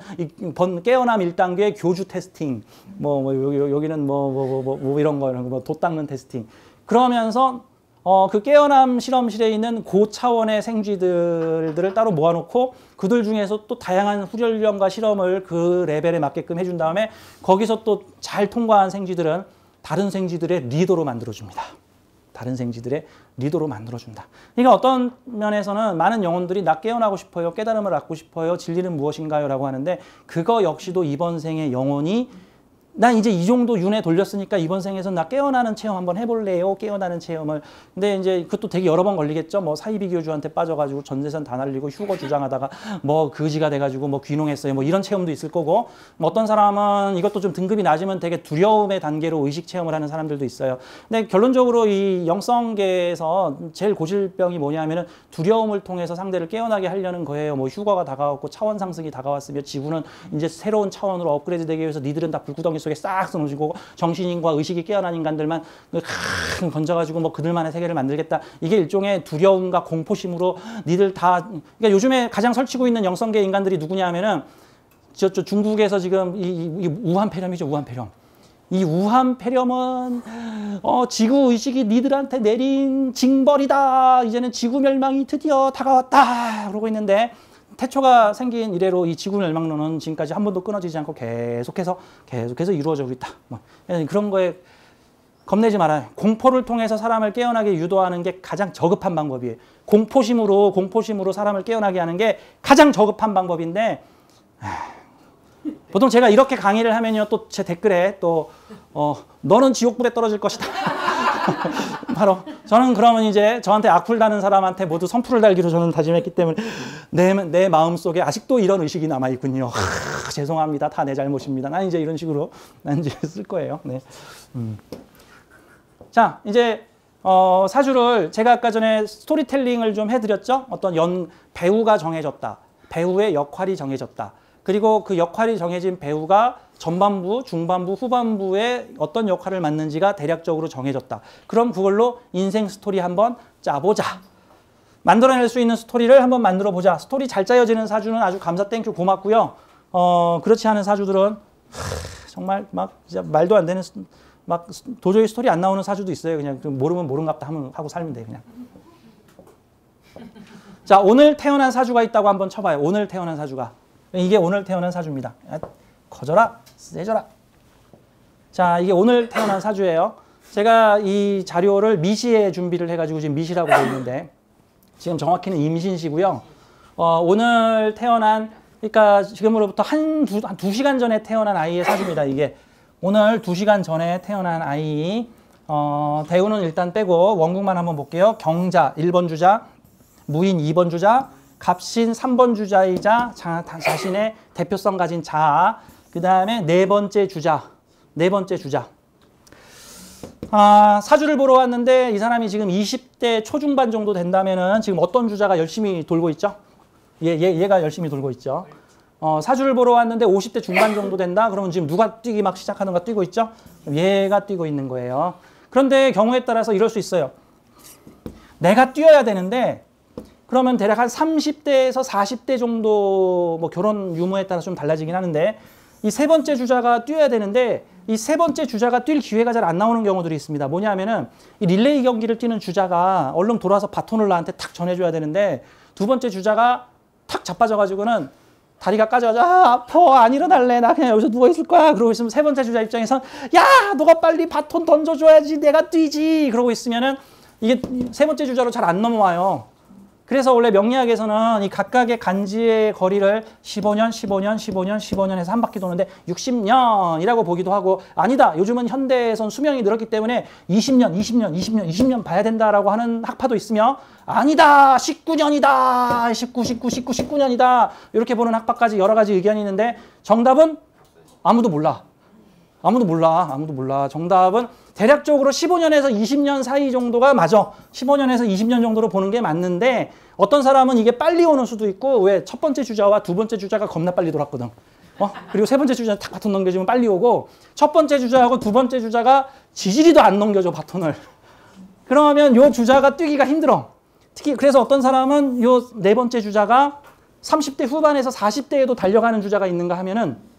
깨어남 1단계 교주 테스팅. 여기는 이런 거 돛 닦는 테스팅. 그러면서 그 깨어남 실험실에 있는 고차원의 생쥐들을 따로 모아놓고 그들 중에서 또 다양한 훈련과 실험을 그 레벨에 맞게끔 해준 다음에 거기서 또 잘 통과한 생쥐들은 다른 생쥐들의 리더로 만들어줍니다. 다른 생쥐들의 리더로 만들어준다. 그러니까 어떤 면에서는 많은 영혼들이 나 깨어나고 싶어요. 깨달음을 얻고 싶어요. 진리는 무엇인가요? 라고 하는데 그거 역시도 이번 생의 영혼이 난 이제 이 정도 윤회 돌렸으니까 이번 생에서 나 깨어나는 체험 한번 해볼래요. 깨어나는 체험을. 근데 이제 그것도 되게 여러 번 걸리겠죠. 뭐 사이비교주한테 빠져가지고 전 재산 다 날리고 휴거 주장하다가 뭐 거지가 돼가지고 뭐 귀농했어요. 뭐 이런 체험도 있을 거고 뭐 어떤 사람은 이것도 좀 등급이 낮으면 되게 두려움의 단계로 의식 체험을 하는 사람들도 있어요. 근데 결론적으로 이 영성계에서 제일 고질병이 뭐냐면은 두려움을 통해서 상대를 깨어나게 하려는 거예요. 뭐 휴거가 다가왔고 차원 상승이 다가왔으며 지구는 이제 새로운 차원으로 업그레이드 되기 위해서 니들은 다 불구덩이 속에 싹 써놓으시고 정신인과 의식이 깨어난 인간들만 건져가지고 뭐 그들만의 세계를 만들겠다. 이게 일종의 두려움과 공포심으로 니들 다 그러니까 요즘에 가장 설치고 있는 영성계 인간들이 누구냐 하면은 저 중국에서 지금 이 우한 폐렴이죠. 우한 폐렴. 이 우한 폐렴은 지구 의식이 니들한테 내린 징벌이다. 이제는 지구 멸망이 드디어 다가왔다. 그러고 있는데 태초가 생긴 이래로 이 지구 멸망론은 지금까지 한 번도 끊어지지 않고 계속해서 이루어지고 있다. 뭐 그런 거에 겁내지 말아요. 공포를 통해서 사람을 깨어나게 유도하는 게 가장 저급한 방법이에요. 공포심으로 사람을 깨어나게 하는 게 가장 저급한 방법인데 보통 제가 이렇게 강의를 하면요 또 제 댓글에 또 너는 지옥불에 떨어질 것이다. 바로 저는 그러면 이제 저한테 악플 다는 사람한테 모두 선풀을 달기로 저는 다짐했기 때문에 내 마음속에 아직도 이런 의식이 남아있군요. 죄송합니다. 다 내 잘못입니다. 난 이제 이런 식으로 난 이제 쓸 거예요. 네. 자 이제 사주를 제가 아까 전에 스토리텔링을 좀 해드렸죠. 어떤 배우가 정해졌다. 배우의 역할이 정해졌다. 그리고 그 역할이 정해진 배우가 전반부, 중반부, 후반부에 어떤 역할을 맡는지가 대략적으로 정해졌다. 그럼 그걸로 인생 스토리 한번 짜보자. 만들어낼 수 있는 스토리를 한번 만들어보자. 스토리 잘 짜여지는 사주는 아주 감사 땡큐 고맙고요. 그렇지 않은 사주들은 정말 막 진짜 말도 안 되는 막 도저히 스토리 안 나오는 사주도 있어요. 그냥 모르면 모른갑다 하고 살면 돼요. 그냥. 자, 오늘 태어난 사주가 있다고 한번 쳐봐요. 오늘 태어난 사주가. 이게 오늘 태어난 사주입니다. 거져라, 세져라. 자, 이게 오늘 태어난 사주예요. 제가 이 자료를 미시에 준비를 해가지고 지금 미시라고 되어 있는데 지금 정확히는 임신시고요. 오늘 태어난 그러니까 지금으로부터 한 2시간 전에 태어난 아이의 사주입니다. 이게 오늘 2시간 전에 태어난 아이 대우는 일단 빼고 원국만 한번 볼게요. 경자 1번 주자, 무인 2번 주자, 갑신 3번 주자이자 자신의 대표성 가진 자아, 그 다음에 네 번째 주자. 사주를 보러 왔는데 이 사람이 지금 20대 초중반 정도 된다면은 지금 어떤 주자가 열심히 돌고 있죠? 얘가 열심히 돌고 있죠. 사주를 보러 왔는데 50대 중반 정도 된다? 그러면 지금 누가 뛰기 막 시작하는가 뛰고 있죠? 얘가 뛰고 있는 거예요. 그런데 경우에 따라서 이럴 수 있어요. 내가 뛰어야 되는데 그러면 대략 한 30대에서 40대 정도 뭐 결혼 유무에 따라 좀 달라지긴 하는데 이 세 번째 주자가 뛰어야 되는데 이 세 번째 주자가 뛸 기회가 잘 안 나오는 경우들이 있습니다. 뭐냐면은 이 릴레이 경기를 뛰는 주자가 얼른 돌아서 바톤을 나한테 탁 전해줘야 되는데 두 번째 주자가 탁 자빠져가지고는 다리가 까져가지고 아파 안 일어날래 나 그냥 여기서 누워있을 거야 그러고 있으면 세 번째 주자 입장에선 야 너가 빨리 바톤 던져줘야지 내가 뛰지 그러고 있으면은 이게 세 번째 주자로 잘 안 넘어와요. 그래서 원래 명리학에서는 이 각각의 간지의 거리를 15년, 15년, 15년, 15년에서 한 바퀴 도는데 60년이라고 보기도 하고 아니다. 요즘은 현대에선 수명이 늘었기 때문에 20년, 20년, 20년, 20년 봐야 된다라고 하는 학파도 있으며 아니다. 19년이다. 19년이다. 이렇게 보는 학파까지 여러 가지 의견이 있는데 정답은 아무도 몰라. 아무도 몰라. 정답은 대략적으로 15년에서 20년 사이 정도가 맞아. 15년에서 20년 정도로 보는 게 맞는데 어떤 사람은 이게 빨리 오는 수도 있고 왜 첫 번째 주자와 두 번째 주자가 겁나 빨리 돌았거든. 그리고 세 번째 주자는 탁 바톤 넘겨주면 빨리 오고 첫 번째 주자하고 두 번째 주자가 지지리도 안 넘겨줘 바톤을. 그러면 요 주자가 뛰기가 힘들어. 특히 그래서 어떤 사람은 요 네 번째 주자가 30대 후반에서 40대에도 달려가는 주자가 있는가 하면은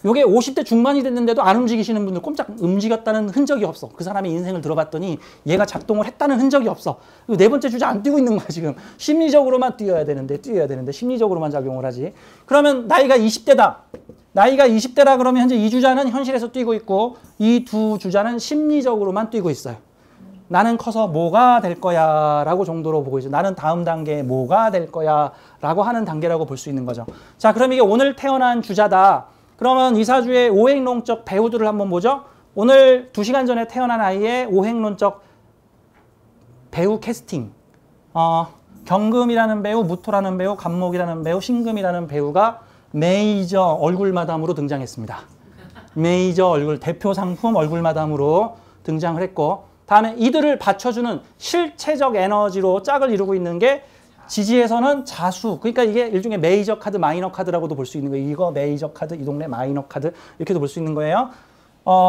요게 50대 중반이 됐는데도 안 움직이시는 분들 꼼짝 움직였다는 흔적이 없어. 그 사람의 인생을 들어봤더니 얘가 작동을 했다는 흔적이 없어. 네 번째 주자 안 뛰고 있는 거야 지금. 심리적으로만 뛰어야 되는데 심리적으로만 작용을 하지. 그러면 나이가 20대다. 나이가 20대라 그러면 현재 이 주자는 현실에서 뛰고 있고 이 두 주자는 심리적으로만 뛰고 있어요. 나는 커서 뭐가 될 거야 라고 정도로 보고 있어요. 나는 다음 단계에 뭐가 될 거야 라고 하는 단계라고 볼 수 있는 거죠. 자, 그럼 이게 오늘 태어난 주자다. 그러면 이사주의 오행론적 배우들을 한번 보죠. 오늘 2시간 전에 태어난 아이의 오행론적 배우 캐스팅. 경금이라는 배우, 무토라는 배우, 간목이라는 배우, 신금이라는 배우가 메이저 얼굴마담으로 등장했습니다. 메이저 얼굴, 대표 상품 얼굴마담으로 등장을 했고 다음에 이들을 받쳐주는 실체적 에너지로 짝을 이루고 있는 게 지지에서는 자수, 그러니까 이게 일종의 메이저 카드, 마이너 카드라고도 볼 수 있는 거예요. 이거 메이저 카드, 이 동네 마이너 카드 이렇게도 볼 수 있는 거예요.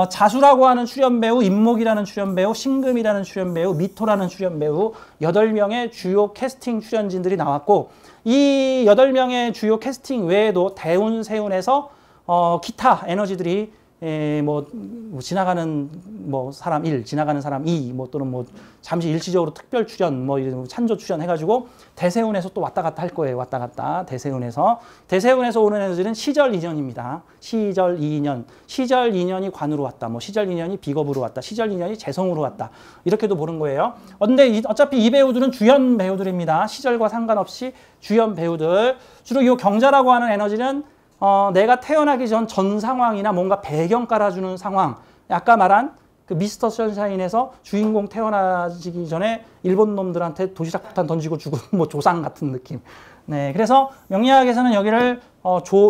자수라고 하는 출연배우, 임목이라는 출연배우, 신금이라는 출연배우, 미토라는 출연배우 8명의 주요 캐스팅 출연진들이 나왔고 이 8명의 주요 캐스팅 외에도 대운, 세운에서 기타 에너지들이 뭐 지나가는 뭐 사람 1, 지나가는 사람 2, 뭐 또는 뭐 잠시 일시적으로 특별 출연, 뭐 찬조 출연 해가지고 대세운에서 또 왔다 갔다 할 거예요. 왔다 갔다 대세운에서 오는 에너지는 시절 인연입니다. 시절 2년, 시절 2년이 관으로 왔다, 뭐 시절 2년이 비겁으로 왔다, 시절 2년이 재성으로 왔다 이렇게도 보는 거예요. 근데 어차피 이 배우들은 주연 배우들입니다. 시절과 상관없이 주연 배우들. 주로 이 경자라고 하는 에너지는 내가 태어나기 전 상황이나 뭔가 배경 깔아주는 상황. 아까 말한 그 미스터 선샤인에서 주인공 태어나기 전에 일본 놈들한테 도시락 폭탄 던지고 죽은 뭐 조상 같은 느낌. 네, 그래서 명리학에서는 여기를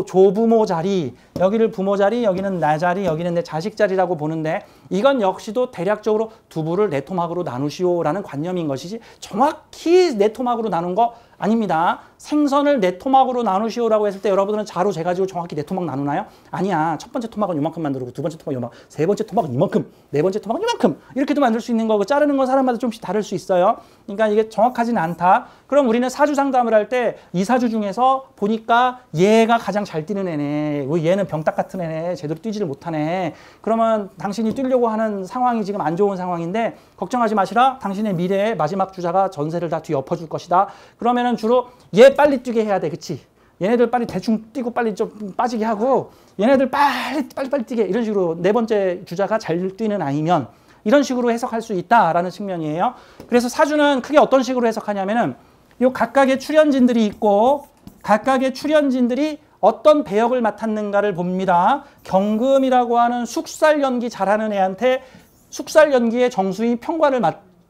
조부모 자리, 여기를 부모 자리, 여기는 나 자리, 여기는 내 자식 자리라고 보는데 이건 역시도 대략적으로 두부를 네 토막으로 나누시오라는 관념인 것이지 정확히 네 토막으로 나눈 거 아닙니다. 생선을 네 토막으로 나누시오라고 했을 때 여러분들은 자로 재가지고 정확히 네 토막 나누나요? 아니야. 첫 번째 토막은 요만큼 만들고 두 번째 토막은 요만큼, 세 번째 토막은 이만큼, 네 번째 토막은 이만큼 이렇게도 만들 수 있는 거고 자르는 건 사람마다 좀씩 다를 수 있어요. 그러니까 이게 정확하진 않다. 그럼 우리는 사주 상담을 할 때 이 사주 중에서 보니까 얘가 가장 잘 뛰는 애네. 얘는 병딱 같은 애네. 제대로 뛰지를 못하네. 그러면 당신이 뛰려고 하는 상황이 지금 안 좋은 상황인데 걱정하지 마시라. 당신의 미래의 마지막 주자가 전세를 다 뒤엎어줄 것이다. 그러면은 주로 얘 빨리 뛰게 해야 돼. 그치? 얘네들 빨리 대충 뛰고 빨리 좀 빠지게 하고 얘네들 빨리 뛰게 이런 식으로 네 번째 주자가 잘 뛰는 아이면 이런 식으로 해석할 수 있다라는 측면이에요. 그래서 사주는 크게 어떤 식으로 해석하냐면은 요 각각의 출연진들이 있고 각각의 출연진들이 어떤 배역을 맡았는가를 봅니다. 경금이라고 하는 숙살 연기 잘하는 애한테 숙살 연기의 정수인 평관을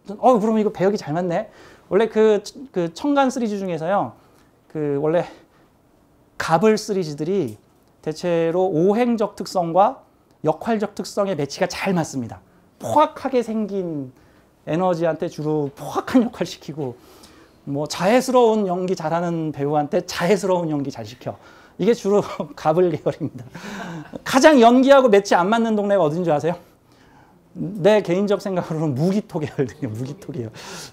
그럼 이거 배역이 잘 맞네. 원래 그 청간 시리즈 중에서요. 원래 갑을 시리즈들이 대체로 오행적 특성과 역할적 특성의 매치가 잘 맞습니다. 포악하게 생긴 에너지한테 주로 포악한 역할 시키고 뭐 자애스러운 연기 잘하는 배우한테 자애스러운 연기 잘 시켜. 이게 주로 갑을 계열입니다. 가장 연기하고 매치 안 맞는 동네가 어딘지 아세요? 내 개인적 생각으로는 무기토 계열이에요.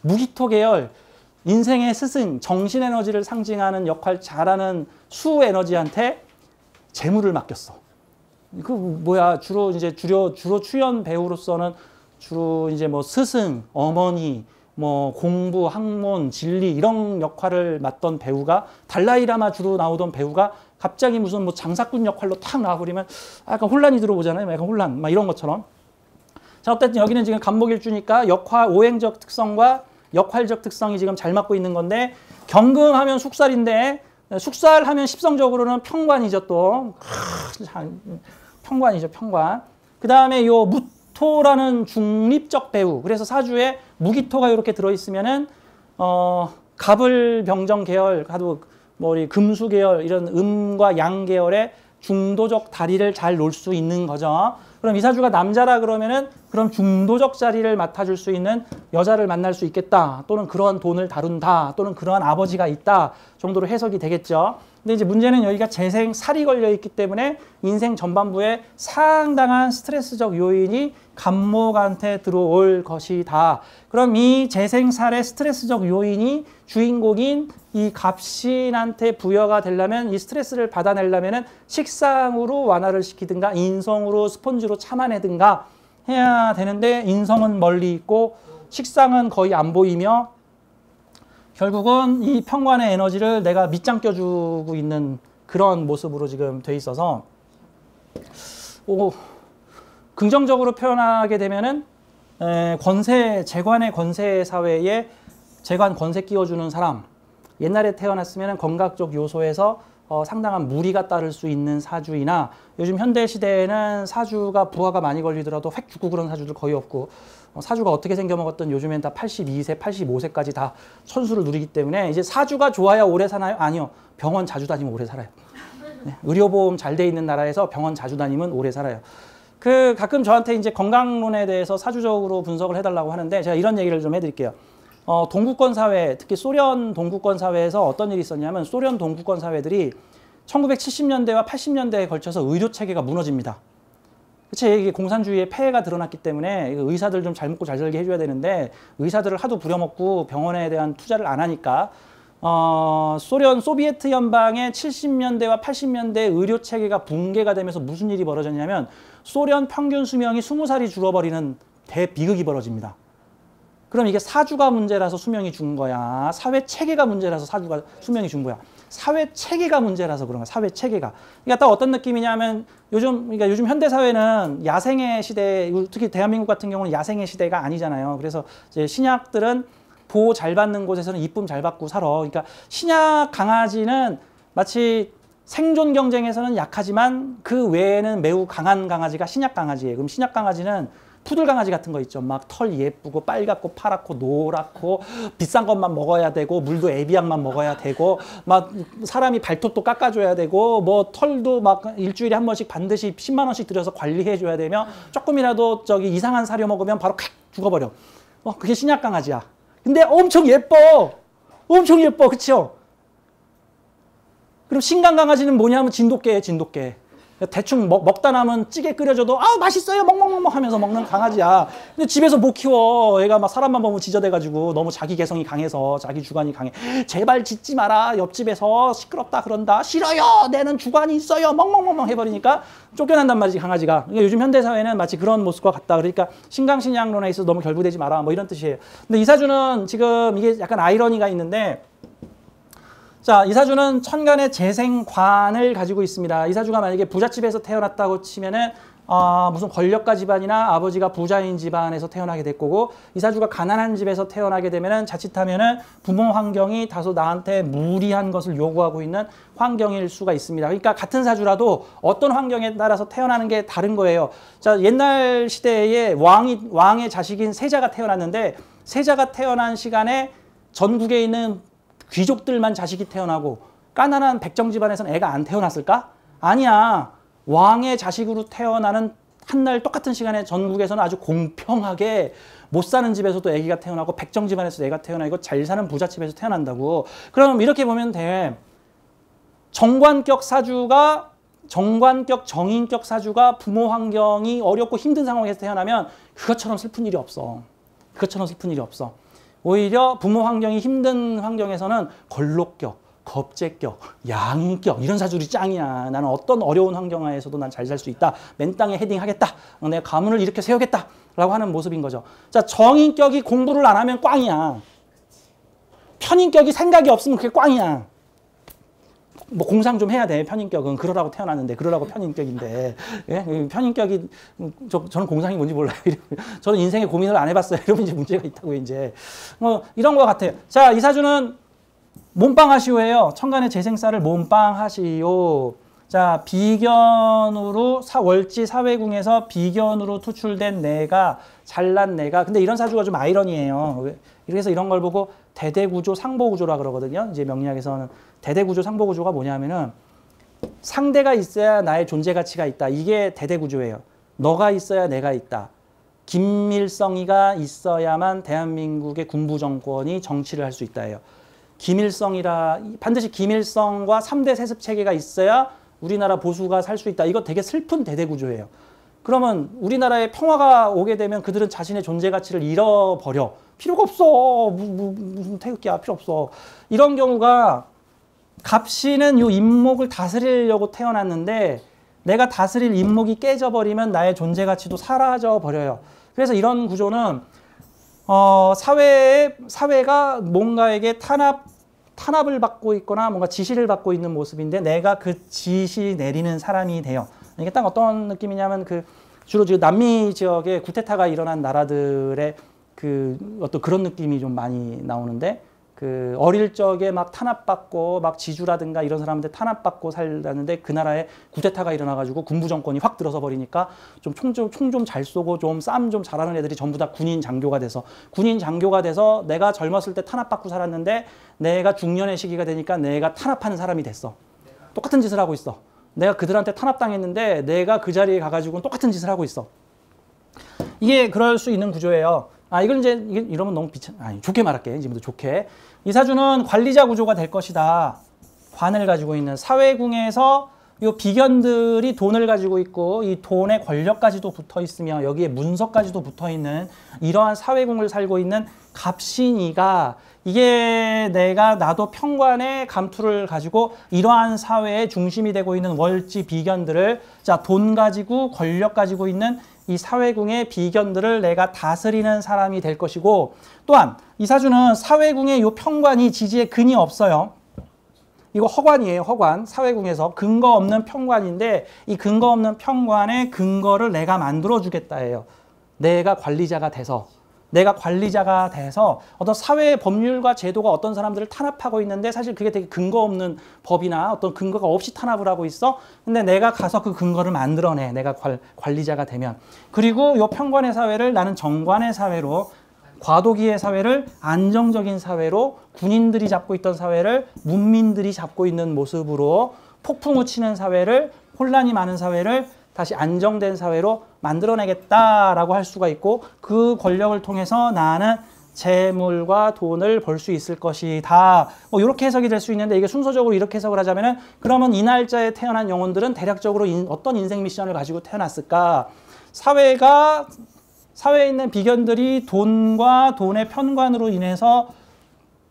무기토 계열. 인생의 스승, 정신 에너지를 상징하는 역할 잘하는 수 에너지한테 재물을 맡겼어. 주로 출연 배우로서는 주로 이제 뭐 스승, 어머니, 뭐 공부, 학문, 진리 이런 역할을 맡던 배우가 달라이라마 주로 나오던 배우가 갑자기 무슨 뭐 장사꾼 역할로 탁 나와버리면 약간 혼란이 들어오잖아요. 약간 혼란, 막 이런 것처럼. 자, 어쨌든 여기는 지금 간목일주니까 오행적 특성과 역할적 특성이 지금 잘 맞고 있는 건데 경금하면 숙살인데 숙살하면 십성적으로는 평관이죠 또. 평관이죠, 평관. 그 다음에 요 무토라는 중립적 배우. 그래서 사주에 무기토가 이렇게 들어있으면은, 갑을 병정 계열, 우리 금수 계열, 이런 음과 양 계열의 중도적 다리를 잘 놓을 수 있는 거죠. 그럼 이 사주가 남자라 그러면은 그럼 중도적 자리를 맡아줄 수 있는 여자를 만날 수 있겠다. 또는 그러한 돈을 다룬다. 또는 그러한 아버지가 있다. 정도로 해석이 되겠죠. 근데 이제 문제는 여기가 재생살이 걸려 있기 때문에 인생 전반부에 상당한 스트레스적 요인이 간목한테 들어올 것이다. 그럼 이 재생살의 스트레스적 요인이 주인공인 이 갑신한테 부여가 되려면 이 스트레스를 받아내려면 식상으로 완화를 시키든가 인성으로 스펀지로 참아내든가 해야 되는데 인성은 멀리 있고 식상은 거의 안 보이며 결국은 이 평관의 에너지를 내가 밑장 껴주고 있는 그런 모습으로 지금 돼 있어서 긍정적으로 표현하게 되면은 재관의 권세 사회에 재관 권세 끼워주는 사람, 옛날에 태어났으면 건강적 요소에서 상당한 무리가 따를 수 있는 사주이나 요즘 현대 시대에는 사주가 부하가 많이 걸리더라도 획 죽고 그런 사주들 거의 없고 사주가 어떻게 생겨먹었든 요즘엔 다 82세, 85세까지 다 천수를 누리기 때문에 이제 사주가 좋아야 오래 사나요? 아니요. 병원 자주 다니면 오래 살아요. 네, 의료보험 잘 돼 있는 나라에서 병원 자주 다니면 오래 살아요. 가끔 저한테 이제 건강론에 대해서 사주적으로 분석을 해달라고 하는데 제가 이런 얘기를 좀 해드릴게요. 동구권 사회, 특히 소련 동구권 사회에서 어떤 일이 있었냐면 소련 동구권 사회들이 1970년대와 80년대에 걸쳐서 의료 체계가 무너집니다. 그치, 이게 공산주의의 폐해가 드러났기 때문에 의사들 좀 잘 먹고 잘 살게 해줘야 되는데 의사들을 하도 부려먹고 병원에 대한 투자를 안 하니까 소비에트 연방의 70년대와 80년대 의료 체계가 붕괴가 되면서 무슨 일이 벌어졌냐면 소련 평균 수명이 20살이 줄어버리는 대비극이 벌어집니다. 그럼 이게 사주가 문제라서 수명이 죽은 거야? 사회 체계가 문제라서 수명이 죽은 거야? 사회 체계가 문제라서 그런 거야. 사회 체계가. 그러니까 딱 어떤 느낌이냐면 그러니까 요즘 현대 사회는 야생의 시대, 특히 대한민국 같은 경우는 야생의 시대가 아니잖아요. 그래서 이제 신약들은 보호 잘 받는 곳에서는 이쁨 잘 받고 살아. 그러니까 신약 강아지는 마치 생존 경쟁에서는 약하지만 그 외에는 매우 강한 강아지가 신약 강아지예요. 그럼 신약 강아지는 푸들 강아지 같은 거 있죠. 막 털 예쁘고 빨갛고 파랗고 노랗고 비싼 것만 먹어야 되고 물도 에비앙만 먹어야 되고 막 사람이 발톱도 깎아줘야 되고 뭐 털도 막 일주일에 한 번씩 반드시 10만 원씩 들여서 관리해줘야 되며 조금이라도 이상한 사료 먹으면 바로 칵 죽어버려. 그게 신약 강아지야. 근데 엄청 예뻐. 엄청 예뻐. 그쵸? 그럼 신강 강아지는 뭐냐면 진돗개예요. 진돗개. 대충 먹다 남은 찌개 끓여줘도 맛있어요 먹먹먹먹 하면서 먹는 강아지야. 근데 집에서 못 키워. 얘가 막 사람만 보면 지저대가지고 너무 자기 개성이 강해서 자기 주관이 강해. 제발 짖지 마라. 옆집에서 시끄럽다 그런다. 싫어요. 내는 주관이 있어요. 먹먹먹먹 해버리니까 쫓겨난단 말이지 강아지가. 그러니까 요즘 현대사회는 마치 그런 모습과 같다. 그러니까 신강신약론에 있어서 너무 결부되지 마라 뭐 이런 뜻이에요. 근데 이 사주는 지금 이게 약간 아이러니가 있는데 자, 이 사주는 천간의 재생관을 가지고 있습니다. 이 사주가 만약에 부잣집에서 태어났다고 치면은 무슨 권력가 집안이나 아버지가 부자인 집안에서 태어나게 될 거고 이 사주가 가난한 집에서 태어나게 되면은 자칫하면은 부모 환경이 다소 나한테 무리한 것을 요구하고 있는 환경일 수가 있습니다. 그러니까 같은 사주라도 어떤 환경에 따라서 태어나는 게 다른 거예요. 자, 옛날 시대에 왕의 자식인 세자가 태어났는데 세자가 태어난 시간에 전국에 있는 귀족들만 자식이 태어나고 가난한 백정 집안에서는 애가 안 태어났을까? 아니야. 왕의 자식으로 태어나는 한날 똑같은 시간에 전국에서는 아주 공평하게 못 사는 집에서도 애기가 태어나고 백정 집안에서 애가 태어나고 잘 사는 부잣집에서 태어난다고. 그럼 이렇게 보면 돼. 정관격 정인격 사주가 부모 환경이 어렵고 힘든 상황에서 태어나면 그것처럼 슬픈 일이 없어. 그것처럼 슬픈 일이 없어. 오히려 부모 환경이 힘든 환경에서는 걸록격, 겁재격, 양인격 이런 사주들이 짱이야. 나는 어떤 어려운 환경 하에서도 난 잘 살 수 있다. 맨 땅에 헤딩하겠다. 내가 가문을 이렇게 세우겠다. 라고 하는 모습인 거죠. 자, 정인격이 공부를 안 하면 꽝이야. 편인격이 생각이 없으면 그게 꽝이야. 뭐 공상 좀 해야 돼. 편인격은 그러라고 태어났는데, 그러라고 편인격인데, 예? 편인격이 저는 공상이 뭔지 몰라요. 저는 인생에 고민을 안 해봤어요. 이러면 이제 문제가 있다고 이제 뭐 이런 것 같아요. 자, 이사주는 몸빵하시오예요. 천간의 재생사를 몸빵하시오. 자, 비견으로 월지 사회궁에서 비견으로 투출된 내가 잘난 내가. 근데 이런 사주가 좀 아이러니해요. 그래서 이런 걸 보고 대대구조, 상보구조라 그러거든요. 이제 명리학에서는 대대구조, 상보구조가 뭐냐면은 상대가 있어야 나의 존재 가치가 있다. 이게 대대구조예요. 너가 있어야 내가 있다. 김일성이가 있어야만 대한민국의 군부 정권이 정치를 할 수 있다예요. 반드시 김일성과 3대 세습 체계가 있어야 우리나라 보수가 살 수 있다. 이거 되게 슬픈 대대구조예요. 그러면 우리나라에 평화가 오게 되면 그들은 자신의 존재 가치를 잃어버려. 필요가 없어. 무슨 태극기야. 필요 없어. 이런 경우가 갑신은 이 인목을 다스리려고 태어났는데 내가 다스릴 인목이 깨져버리면 나의 존재 가치도 사라져버려요. 그래서 이런 구조는 사회가 뭔가에게 탄압을 받고 있거나 뭔가 지시를 받고 있는 모습인데 내가 그 지시 내리는 사람이 돼요. 이게 딱 어떤 느낌이냐면 주로 남미 지역에 구테타가 일어난 나라들의 어떤 그런 느낌이 좀 많이 나오는데 어릴 적에 막 탄압받고 막 지주라든가 이런 사람한테 탄압받고 살았는데 그 나라에 구테타가 일어나가지고 군부 정권이 확 들어서 버리니까 좀 총 좀 잘 쏘고 좀 싸움 좀 잘하는 애들이 전부 다 군인 장교가 돼서 내가 젊었을 때 탄압받고 살았는데 내가 중년의 시기가 되니까 내가 탄압하는 사람이 됐어. 똑같은 짓을 하고 있어. 내가 그들한테 탄압당했는데 내가 그 자리에 가가지고 똑같은 짓을 하고 있어. 이게 그럴 수 있는 구조예요. 이건 이러면 너무 좋게 말할게. 지금부터 좋게. 이 사주는 관리자 구조가 될 것이다. 관을 가지고 있는 사회궁에서 이 비견들이 돈을 가지고 있고 이 돈에 권력까지도 붙어 있으며 여기에 문서까지도 붙어 있는 이러한 사회궁을 살고 있는 갑신이가 이게 나도 평관의 감투를 가지고 이러한 사회의 중심이 되고 있는 월지 비견들을 돈 가지고 권력 가지고 있는 이 사회궁의 비견들을 내가 다스리는 사람이 될 것이고 또한 이 사주는 사회궁의 이 평관이 지지에 근이 없어요. 이거 허관이에요. 허관. 사회궁에서 근거 없는 평관인데 이 근거 없는 평관의 근거를 내가 만들어 주겠다예요. 내가 관리자가 돼서 어떤 사회의 법률과 제도가 어떤 사람들을 탄압하고 있는데 사실 그게 되게 근거 없는 법이나 어떤 근거가 없이 탄압을 하고 있어. 근데 내가 가서 그 근거를 만들어내. 내가 관리자가 되면. 그리고 이 평관의 사회를 나는 정관의 사회로 과도기의 사회를 안정적인 사회로 군인들이 잡고 있던 사회를 문민들이 잡고 있는 모습으로 폭풍우 치는 사회를 혼란이 많은 사회를 다시 안정된 사회로 만들어내겠다라고 할 수가 있고 그 권력을 통해서 나는 재물과 돈을 벌 수 있을 것이다. 뭐 이렇게 해석이 될 수 있는데 이게 순서적으로 이렇게 해석을 하자면은 그러면 이 날짜에 태어난 영혼들은 대략적으로 어떤 인생 미션을 가지고 태어났을까? 사회에 있는 비견들이 돈과 돈의 편관으로 인해서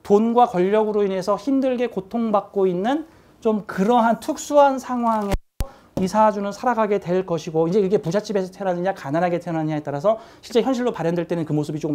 돈과 권력으로 인해서 힘들게 고통받고 있는 좀 그러한 특수한 상황에 이 사주는 살아가게 될 것이고 이제 이게 부잣집에서 태어나느냐 가난하게 태어나느냐에 따라서 실제 현실로 발현될 때는 그 모습이 조금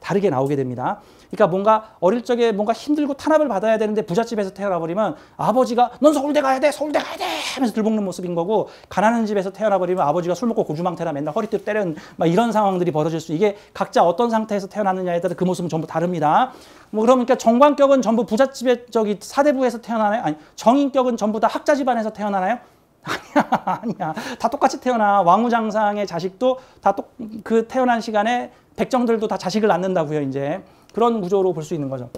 다르게 나오게 됩니다. 그러니까 뭔가 어릴 적에 뭔가 힘들고 탄압을 받아야 되는데 부잣집에서 태어나 버리면 아버지가 넌 서울대 가야 돼 서울대 가야 돼 하면서 들볶는 모습인 거고 가난한 집에서 태어나 버리면 아버지가 술 먹고 고주망태라 맨날 허리띠로 때리는 막 이런 상황들이 벌어질 수 이게 각자 어떤 상태에서 태어났느냐에 따라 그 모습은 전부 다릅니다. 뭐 그러니까 정관격은 전부 부잣집의 사대부에서 태어나나요? 아니 정인격은 전부 다 학자 집안에서 태어나나요? 아니야. 다 똑같이 태어나. 왕후장상의 자식도 다 그 태어난 시간에 백정들도 다 자식을 낳는다고요. 이제 그런 구조로 볼 수 있는 거죠.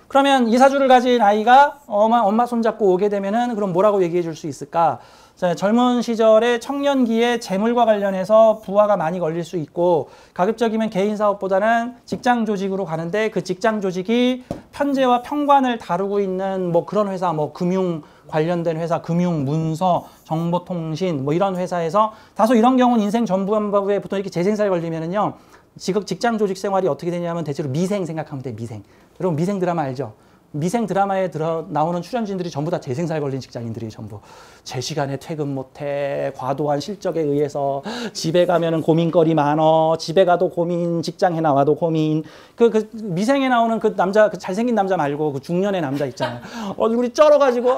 그러면 이 사주를 가진 아이가 엄마 손잡고 오게 되면은 그럼 뭐라고 얘기해 줄 수 있을까? 자, 젊은 시절에 청년기에 재물과 관련해서 부하가 많이 걸릴 수 있고 가급적이면 개인 사업보다는 직장 조직으로 가는데 그 직장 조직이 편제와 평관을 다루고 있는 뭐 그런 회사, 뭐 금융 관련된 회사, 금융, 문서, 정보통신 뭐 이런 회사에서 다소 이런 경우는 인생 전부에 보통 이렇게 재생사에 걸리면은요. 직장 조직 생활이 어떻게 되냐면 대체로 미생 생각하면 돼. 미생. 여러분 미생 드라마 알죠? 미생 드라마에 나오는 출연진들이 전부 다 재생살 걸린 직장인들이 전부 제 시간에 퇴근 못해, 과도한 실적에 의해서 집에 가면은 고민거리 많어, 집에 가도 고민, 직장에 나와도 고민. 그 미생에 나오는 그 남자, 그 잘생긴 남자 말고 그 중년의 남자 있잖아요. 얼굴이 쩔어가지고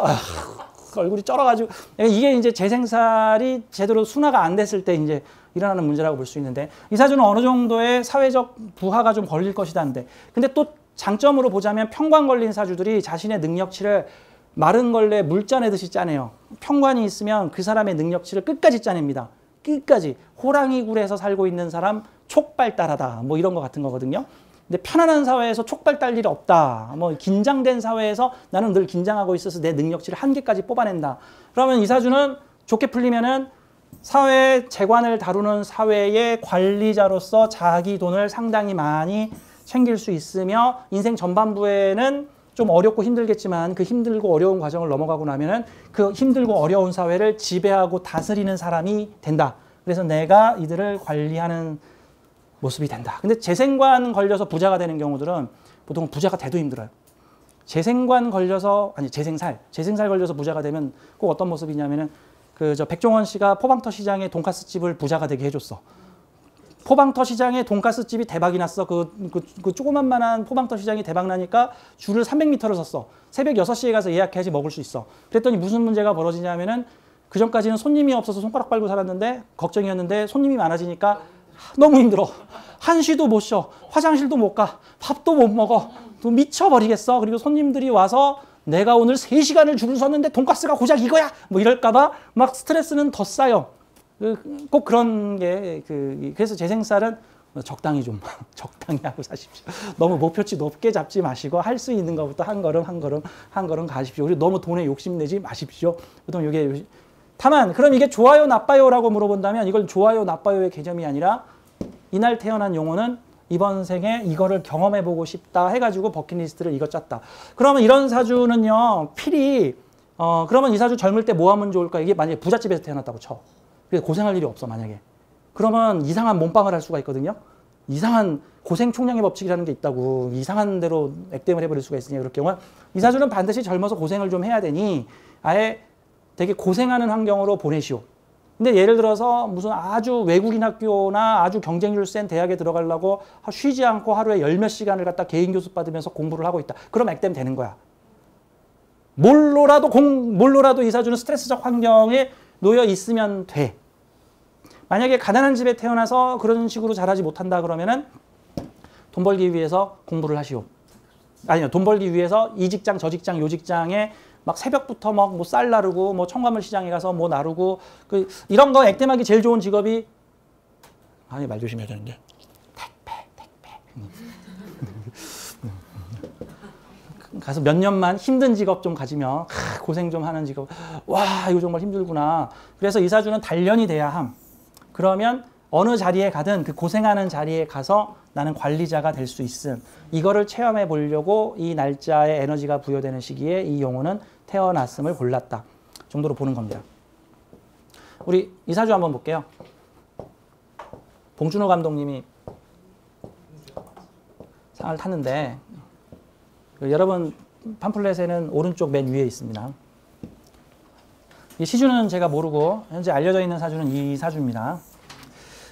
얼굴이 쩔어가지고 이게 이제 재생살이 제대로 순화가 안 됐을 때 이제 일어나는 문제라고 볼 수 있는데, 이 사주는 어느 정도의 사회적 부하가 좀 걸릴 것이다는데, 근데 또 장점으로 보자면 평관 걸린 사주들이 자신의 능력치를 마른 걸레 물짜 내듯이 짜내요. 평관이 있으면 그 사람의 능력치를 끝까지 짜냅니다. 끝까지. 호랑이 굴에서 살고 있는 사람 촉발달하다, 뭐 이런 거 같은 거거든요. 근데 편안한 사회에서 촉발달 일이 없다, 뭐 긴장된 사회에서 나는 늘 긴장하고 있어서 내 능력치를 한계까지 뽑아낸다. 그러면 이 사주는 좋게 풀리면은 사회 재관을 다루는 사회의 관리자로서 자기 돈을 상당히 많이 챙길 수 있으며, 인생 전반부에는 좀 어렵고 힘들겠지만 그 힘들고 어려운 과정을 넘어가고 나면은 그 힘들고 어려운 사회를 지배하고 다스리는 사람이 된다. 그래서 내가 이들을 관리하는 모습이 된다. 근데 재생관 걸려서 부자가 되는 경우들은 보통 부자가 돼도 힘들어요. 재생관 걸려서, 아니 재생살 걸려서 부자가 되면 꼭 어떤 모습이냐면은 저 백종원 씨가 포방터 시장에 돈가스 집을 부자가 되게 해줬어. 포방터 시장에 돈가스 집이 대박이 났어. 그 조그만한 포방터 시장이 대박 나니까 줄을 300m를 섰어. 새벽 6시에 가서 예약해야지 먹을 수 있어. 그랬더니 무슨 문제가 벌어지냐면은 그 전까지는 손님이 없어서 손가락 빨고 살았는데 걱정이었는데 손님이 많아지니까 너무 힘들어. 한시도 못 쉬어. 화장실도 못 가. 밥도 못 먹어. 또 미쳐버리겠어. 그리고 손님들이 와서 내가 오늘 3시간을 줄을 섰는데 돈가스가 고작 이거야? 뭐 이럴까봐 막 스트레스는 더 쌓여. 꼭 그런 게 그래서 재생살은 적당히 좀 적당히 하고 사십시오. 너무 목표치 높게 잡지 마시고 할 수 있는 것부터 한 걸음 가십시오. 그리고 너무 돈에 욕심내지 마십시오. 보통 이게 다만 그럼 이게 좋아요 나빠요라고 물어본다면 이건 좋아요 나빠요의 개념이 아니라 이날 태어난 용어는 이번 생에 이거를 경험해보고 싶다 해가지고 버킷리스트를 이거 짰다. 그러면 이런 사주는요 필히 그러면 이 사주 젊을 때 뭐 하면 좋을까? 이게 만약에 부잣집에서 태어났다고 쳐. 그래서 고생할 일이 없어 만약에. 그러면 이상한 몸빵을 할 수가 있거든요. 이상한 고생 총량의 법칙이라는 게 있다고. 이상한 대로 액땜을 해버릴 수가 있으니 그럴 경우는 이 사주는 반드시 젊어서 고생을 좀 해야 되니 아예 되게 고생하는 환경으로 보내시오. 근데 예를 들어서 무슨 아주 외국인 학교나 아주 경쟁률 센 대학에 들어가려고 쉬지 않고 하루에 10몇 시간을 갖다 개인 교습 받으면서 공부를 하고 있다. 그럼 액땜 되는 거야. 뭘로라도 이 사주는 스트레스적 환경에 놓여 있으면 돼. 만약에 가난한 집에 태어나서 그런 식으로 자라지 못한다 그러면은 돈 벌기 위해서 공부를 하시오. 아니요, 돈 벌기 위해서 이 직장 저 직장 요 직장에 막 새벽부터 막 뭐 쌀 나르고 뭐 청과물 시장에 가서 뭐 나르고 이런 거 액땜하기 제일 좋은 직업이 아니 말 조심해야 되는데 택배 가서 몇 년만 힘든 직업 좀 가지면 고생 좀 하는 직업 와 이거 정말 힘들구나. 그래서 이 사주는 단련이 돼야 함. 그러면 어느 자리에 가든 그 고생하는 자리에 가서 나는 관리자가 될 수 있음. 이거를 체험해 보려고 이 날짜에 에너지가 부여되는 시기에 이 용어는 태어났음을 골랐다 정도로 보는 겁니다. 우리 이 사주 한번 볼게요. 봉준호 감독님이 상을 탔는데 여러분 팜플렛에는 오른쪽 맨 위에 있습니다. 이 시주는 제가 모르고 현재 알려져 있는 사주는 이 사주입니다.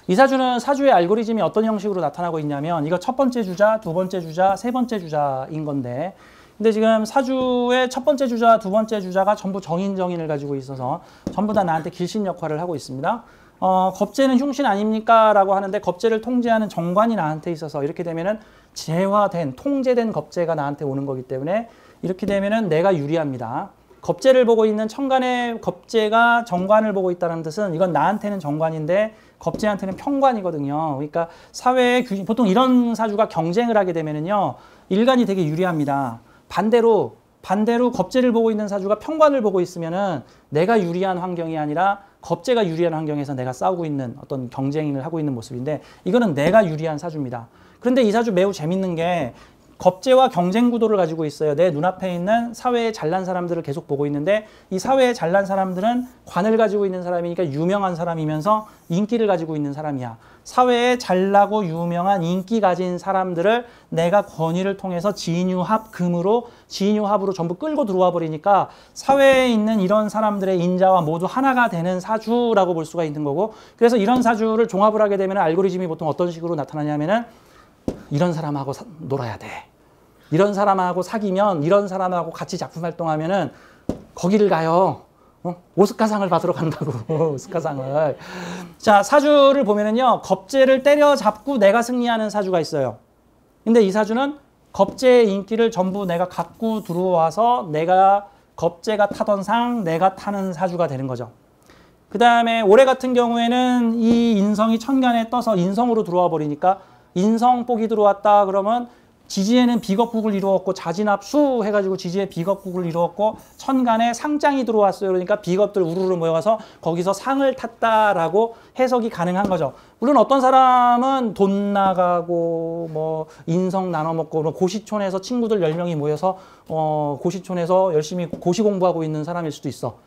이 사주는 사주의 알고리즘이 어떤 형식으로 나타나고 있냐면 이거 첫 번째 주자, 두 번째 주자, 세 번째 주자인 건데 근데 지금 사주의 첫 번째 주자, 두 번째 주자가 전부 정인을 가지고 있어서 전부 다 나한테 길신 역할을 하고 있습니다. 겁재는 흉신 아닙니까? 라고 하는데 겁재를 통제하는 정관이 나한테 있어서 이렇게 되면은 재화된, 통제된 겁재가 나한테 오는 거기 때문에 이렇게 되면은 내가 유리합니다. 겁재를 보고 있는 천간의 겁재가 정관을 보고 있다는 뜻은 이건 나한테는 정관인데 겁재한테는 평관이거든요. 그러니까 사회의 규칙, 보통 이런 사주가 경쟁을 하게 되면은요, 일간이 되게 유리합니다. 반대로 겁재를 보고 있는 사주가 평관을 보고 있으면은 내가 유리한 환경이 아니라 겁재가 유리한 환경에서 내가 싸우고 있는 어떤 경쟁을 하고 있는 모습인데 이거는 내가 유리한 사주입니다. 그런데 이 사주 매우 재밌는 게 겁재와 경쟁 구도를 가지고 있어요. 내 눈앞에 있는 사회에 잘난 사람들을 계속 보고 있는데 이 사회에 잘난 사람들은 관을 가지고 있는 사람이니까 유명한 사람이면서 인기를 가지고 있는 사람이야. 사회에 잘나고 유명한 인기 가진 사람들을 내가 권위를 통해서 진유합금으로 진유합으로 전부 끌고 들어와 버리니까 사회에 있는 이런 사람들의 인자와 모두 하나가 되는 사주라고 볼 수가 있는 거고, 그래서 이런 사주를 종합을 하게 되면 알고리즘이 보통 어떤 식으로 나타나냐면은 이런 사람하고 놀아야 돼. 이런 사람하고 사귀면 이런 사람하고 같이 작품 활동하면은 거기를 가요. 오스카상을 받으러 간다고. 오스카상을. 자, 사주를 보면은요. 겁재를 때려잡고 내가 승리하는 사주가 있어요. 근데 이 사주는 겁재의 인기를 전부 내가 갖고 들어와서 내가 겁재가 타던 상, 내가 타는 사주가 되는 거죠. 그 다음에 올해 같은 경우에는 이 인성이 천간에 떠서 인성으로 들어와 버리니까 인성복이 들어왔다 그러면 지지에는 비겁국을 이루었고 자진합수 해가지고 지지에 비겁국을 이루었고 천간에 상장이 들어왔어요. 그러니까 비겁들 우르르 모여서 거기서 상을 탔다라고 해석이 가능한 거죠. 물론 어떤 사람은 돈 나가고 뭐 인성 나눠 먹고 고시촌에서 친구들 10명이 모여서 고시촌에서 열심히 고시 공부하고 있는 사람일 수도 있어.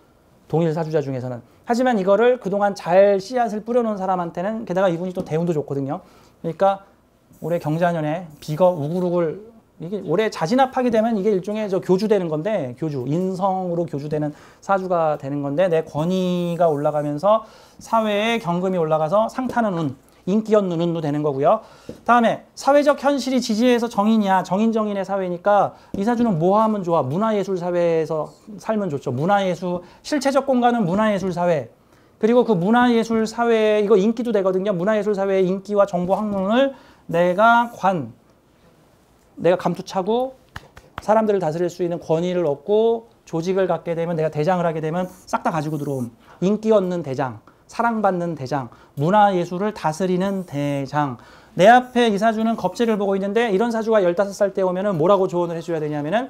동일 사주자 중에서는. 하지만 이거를 그동안 잘 씨앗을 뿌려놓은 사람한테는 게다가 이분이 또 대운도 좋거든요. 그러니까 올해 경자년에 비겁 우구룩을 이게 올해 자진합하게 되면 이게 일종의 교주되는 건데, 교주 인성으로 교주되는 사주가 되는 건데 내 권위가 올라가면서 사회에 경금이 올라가서 상타는 운, 인기 얻는 운도 되는 거고요. 다음에 사회적 현실이 지지해서 정인이야. 정인정인의 사회니까 이 사주는 뭐 하면 좋아? 문화예술 사회에서 살면 좋죠. 문화예술 실체적 공간은 문화예술 사회. 그리고 그 문화예술 사회 이거 인기도 되거든요. 문화예술 사회의 인기와 정보 학문을 내가 감투차고 사람들을 다스릴 수 있는 권위를 얻고 조직을 갖게 되면 내가 대장을 하게 되면 싹 다 가지고 들어옴. 인기 얻는 대장, 사랑받는 대장, 문화예술을 다스리는 대장. 내 앞에 이 사주는 겁재를 보고 있는데 이런 사주가 15살 때 오면은 뭐라고 조언을 해줘야 되냐면은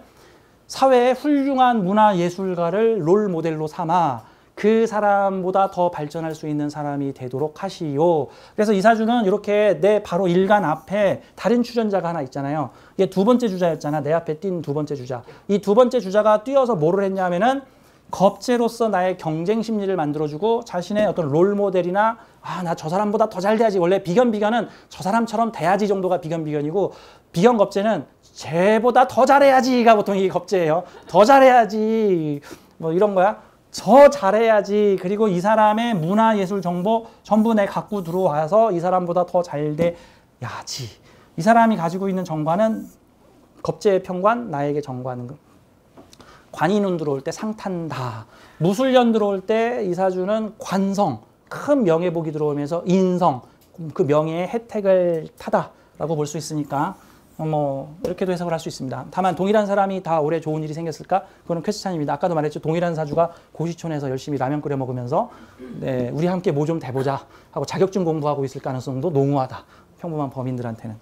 사회의 훌륭한 문화예술가를 롤 모델로 삼아 그 사람보다 더 발전할 수 있는 사람이 되도록 하시오. 그래서 이 사주는 이렇게 내 바로 일간 앞에 다른 출연자가 하나 있잖아요. 이게 두 번째 주자였잖아. 내 앞에 띈 두 번째 주자. 이 두 번째 주자가 뛰어서 뭐를 했냐면은 겁재로서 나의 경쟁 심리를 만들어주고 자신의 어떤 롤 모델이나 나 저 사람보다 더 잘 돼야지. 원래 비견비견은 저 사람처럼 돼야지 정도가 비견비견이고 비견 겁재는 쟤보다 더 잘해야지가 보통 이게 겁재예요. 더 잘해야지 뭐 이런 거야. 더 잘해야지. 그리고 이 사람의 문화예술 정보 전부 내 갖고 들어와서 이 사람보다 더 잘 돼야지. 이 사람이 가지고 있는 정관은 겁재의 편관, 나에게 정관은 관인운 들어올 때 상탄다. 무술년 들어올 때 이 사주는 관성, 큰 명예복이 들어오면서 인성, 그 명예의 혜택을 타다라고 볼 수 있으니까 뭐 이렇게도 해석을 할 수 있습니다. 다만 동일한 사람이 다 올해 좋은 일이 생겼을까? 그거는 퀘스천입니다. 아까도 말했죠. 동일한 사주가 고시촌에서 열심히 라면 끓여 먹으면서 네, 우리 함께 뭐 좀 돼보자 하고 자격증 공부하고 있을 가능성도 농후하다. 평범한 범인들한테는.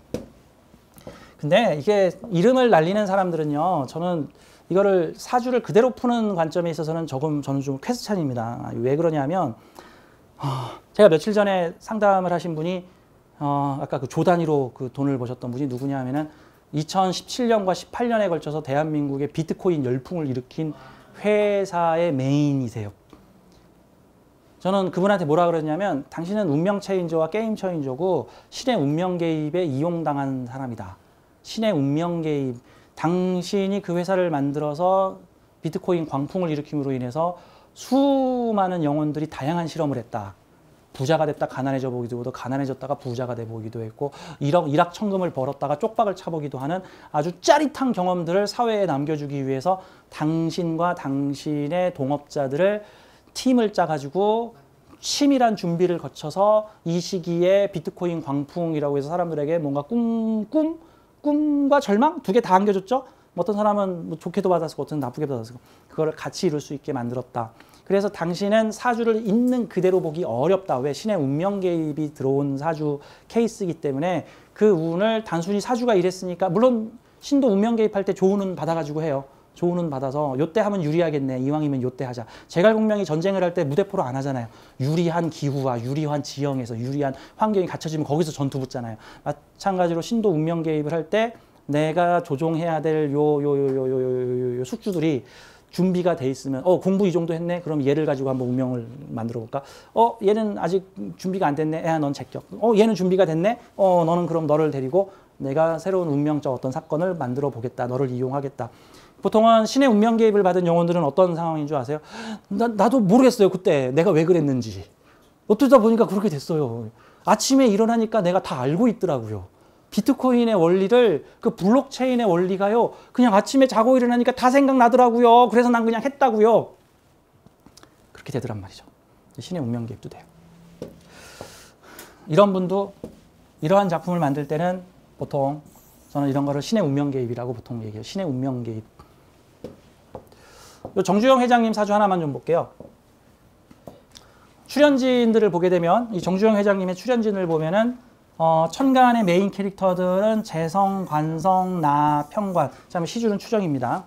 근데 이게 이름을 날리는 사람들은요. 저는 이거를 사주를 그대로 푸는 관점에 있어서는 저는 좀 퀘스천입니다. 왜 그러냐면 제가 며칠 전에 상담을 하신 분이 아까 그 조 단위로 그 돈을 버셨던 분이 누구냐 하면은 2017년과 18년에 걸쳐서 대한민국의 비트코인 열풍을 일으킨 회사의 메인이세요. 저는 그분한테 뭐라 그러냐면 당신은 운명 체인저와 게임 체인저고 신의 운명 개입에 이용당한 사람이다. 신의 운명 개입. 당신이 그 회사를 만들어서 비트코인 광풍을 일으킴으로 인해서 수많은 영혼들이 다양한 실험을 했다. 부자가 됐다 가난해져 보기도 하고 가난해졌다가 부자가 돼 보기도 했고 일확천금을 벌었다가 쪽박을 차보기도 하는 아주 짜릿한 경험들을 사회에 남겨주기 위해서 당신과 당신의 동업자들을 팀을 짜가지고 치밀한 준비를 거쳐서 이 시기에 비트코인 광풍이라고 해서 사람들에게 뭔가 꿈과 절망 두 개 다 안겨줬죠. 어떤 사람은 뭐 좋게도 받았고 어떤 나쁘게 받았고 그거를 같이 이룰 수 있게 만들었다. 그래서 당신은 사주를 있는 그대로 보기 어렵다. 왜? 신의 운명 개입이 들어온 사주 케이스이기 때문에 그 운을 단순히 사주가 이랬으니까 물론 신도 운명 개입할 때 좋은 운 받아가지고 해요. 좋은 운 받아서 요때 하면 유리하겠네. 이왕이면 요때 하자. 제갈공명이 전쟁을 할 때 무대포로 안 하잖아요. 유리한 기후와 유리한 지형에서 유리한 환경이 갖춰지면 거기서 전투 붙잖아요. 마찬가지로 신도 운명 개입을 할 때 내가 조종해야 될 요 숙주들이 준비가 돼 있으면 공부 이 정도 했네. 그럼 얘를 가지고 한번 운명을 만들어 볼까? 얘는 아직 준비가 안 됐네. 넌 제격. 얘는 준비가 됐네. 너는 그럼 너를 데리고 내가 새로운 운명적 어떤 사건을 만들어 보겠다. 너를 이용하겠다. 보통은 신의 운명 개입을 받은 영혼들은 어떤 상황인 줄 아세요? 나도 모르겠어요. 그때 내가 왜 그랬는지. 어쩌다 보니까 그렇게 됐어요. 아침에 일어나니까 내가 다 알고 있더라고요. 비트코인의 원리를, 그 블록체인의 원리가요, 그냥 아침에 자고 일어나니까 다 생각나더라고요. 그래서 난 그냥 했다고요. 그렇게 되더란 말이죠. 신의 운명 개입도 돼요. 이런 분도 이러한 작품을 만들 때는 보통 저는 이런 거를 신의 운명 개입이라고 보통 얘기해요. 신의 운명 개입. 정주영 회장님 사주 하나만 좀 볼게요. 출연진들을 보게 되면 이 정주영 회장님의 출연진을 보면은 천간의 메인 캐릭터들은 재성, 관성, 나, 평관. 자, 시주는 추정입니다.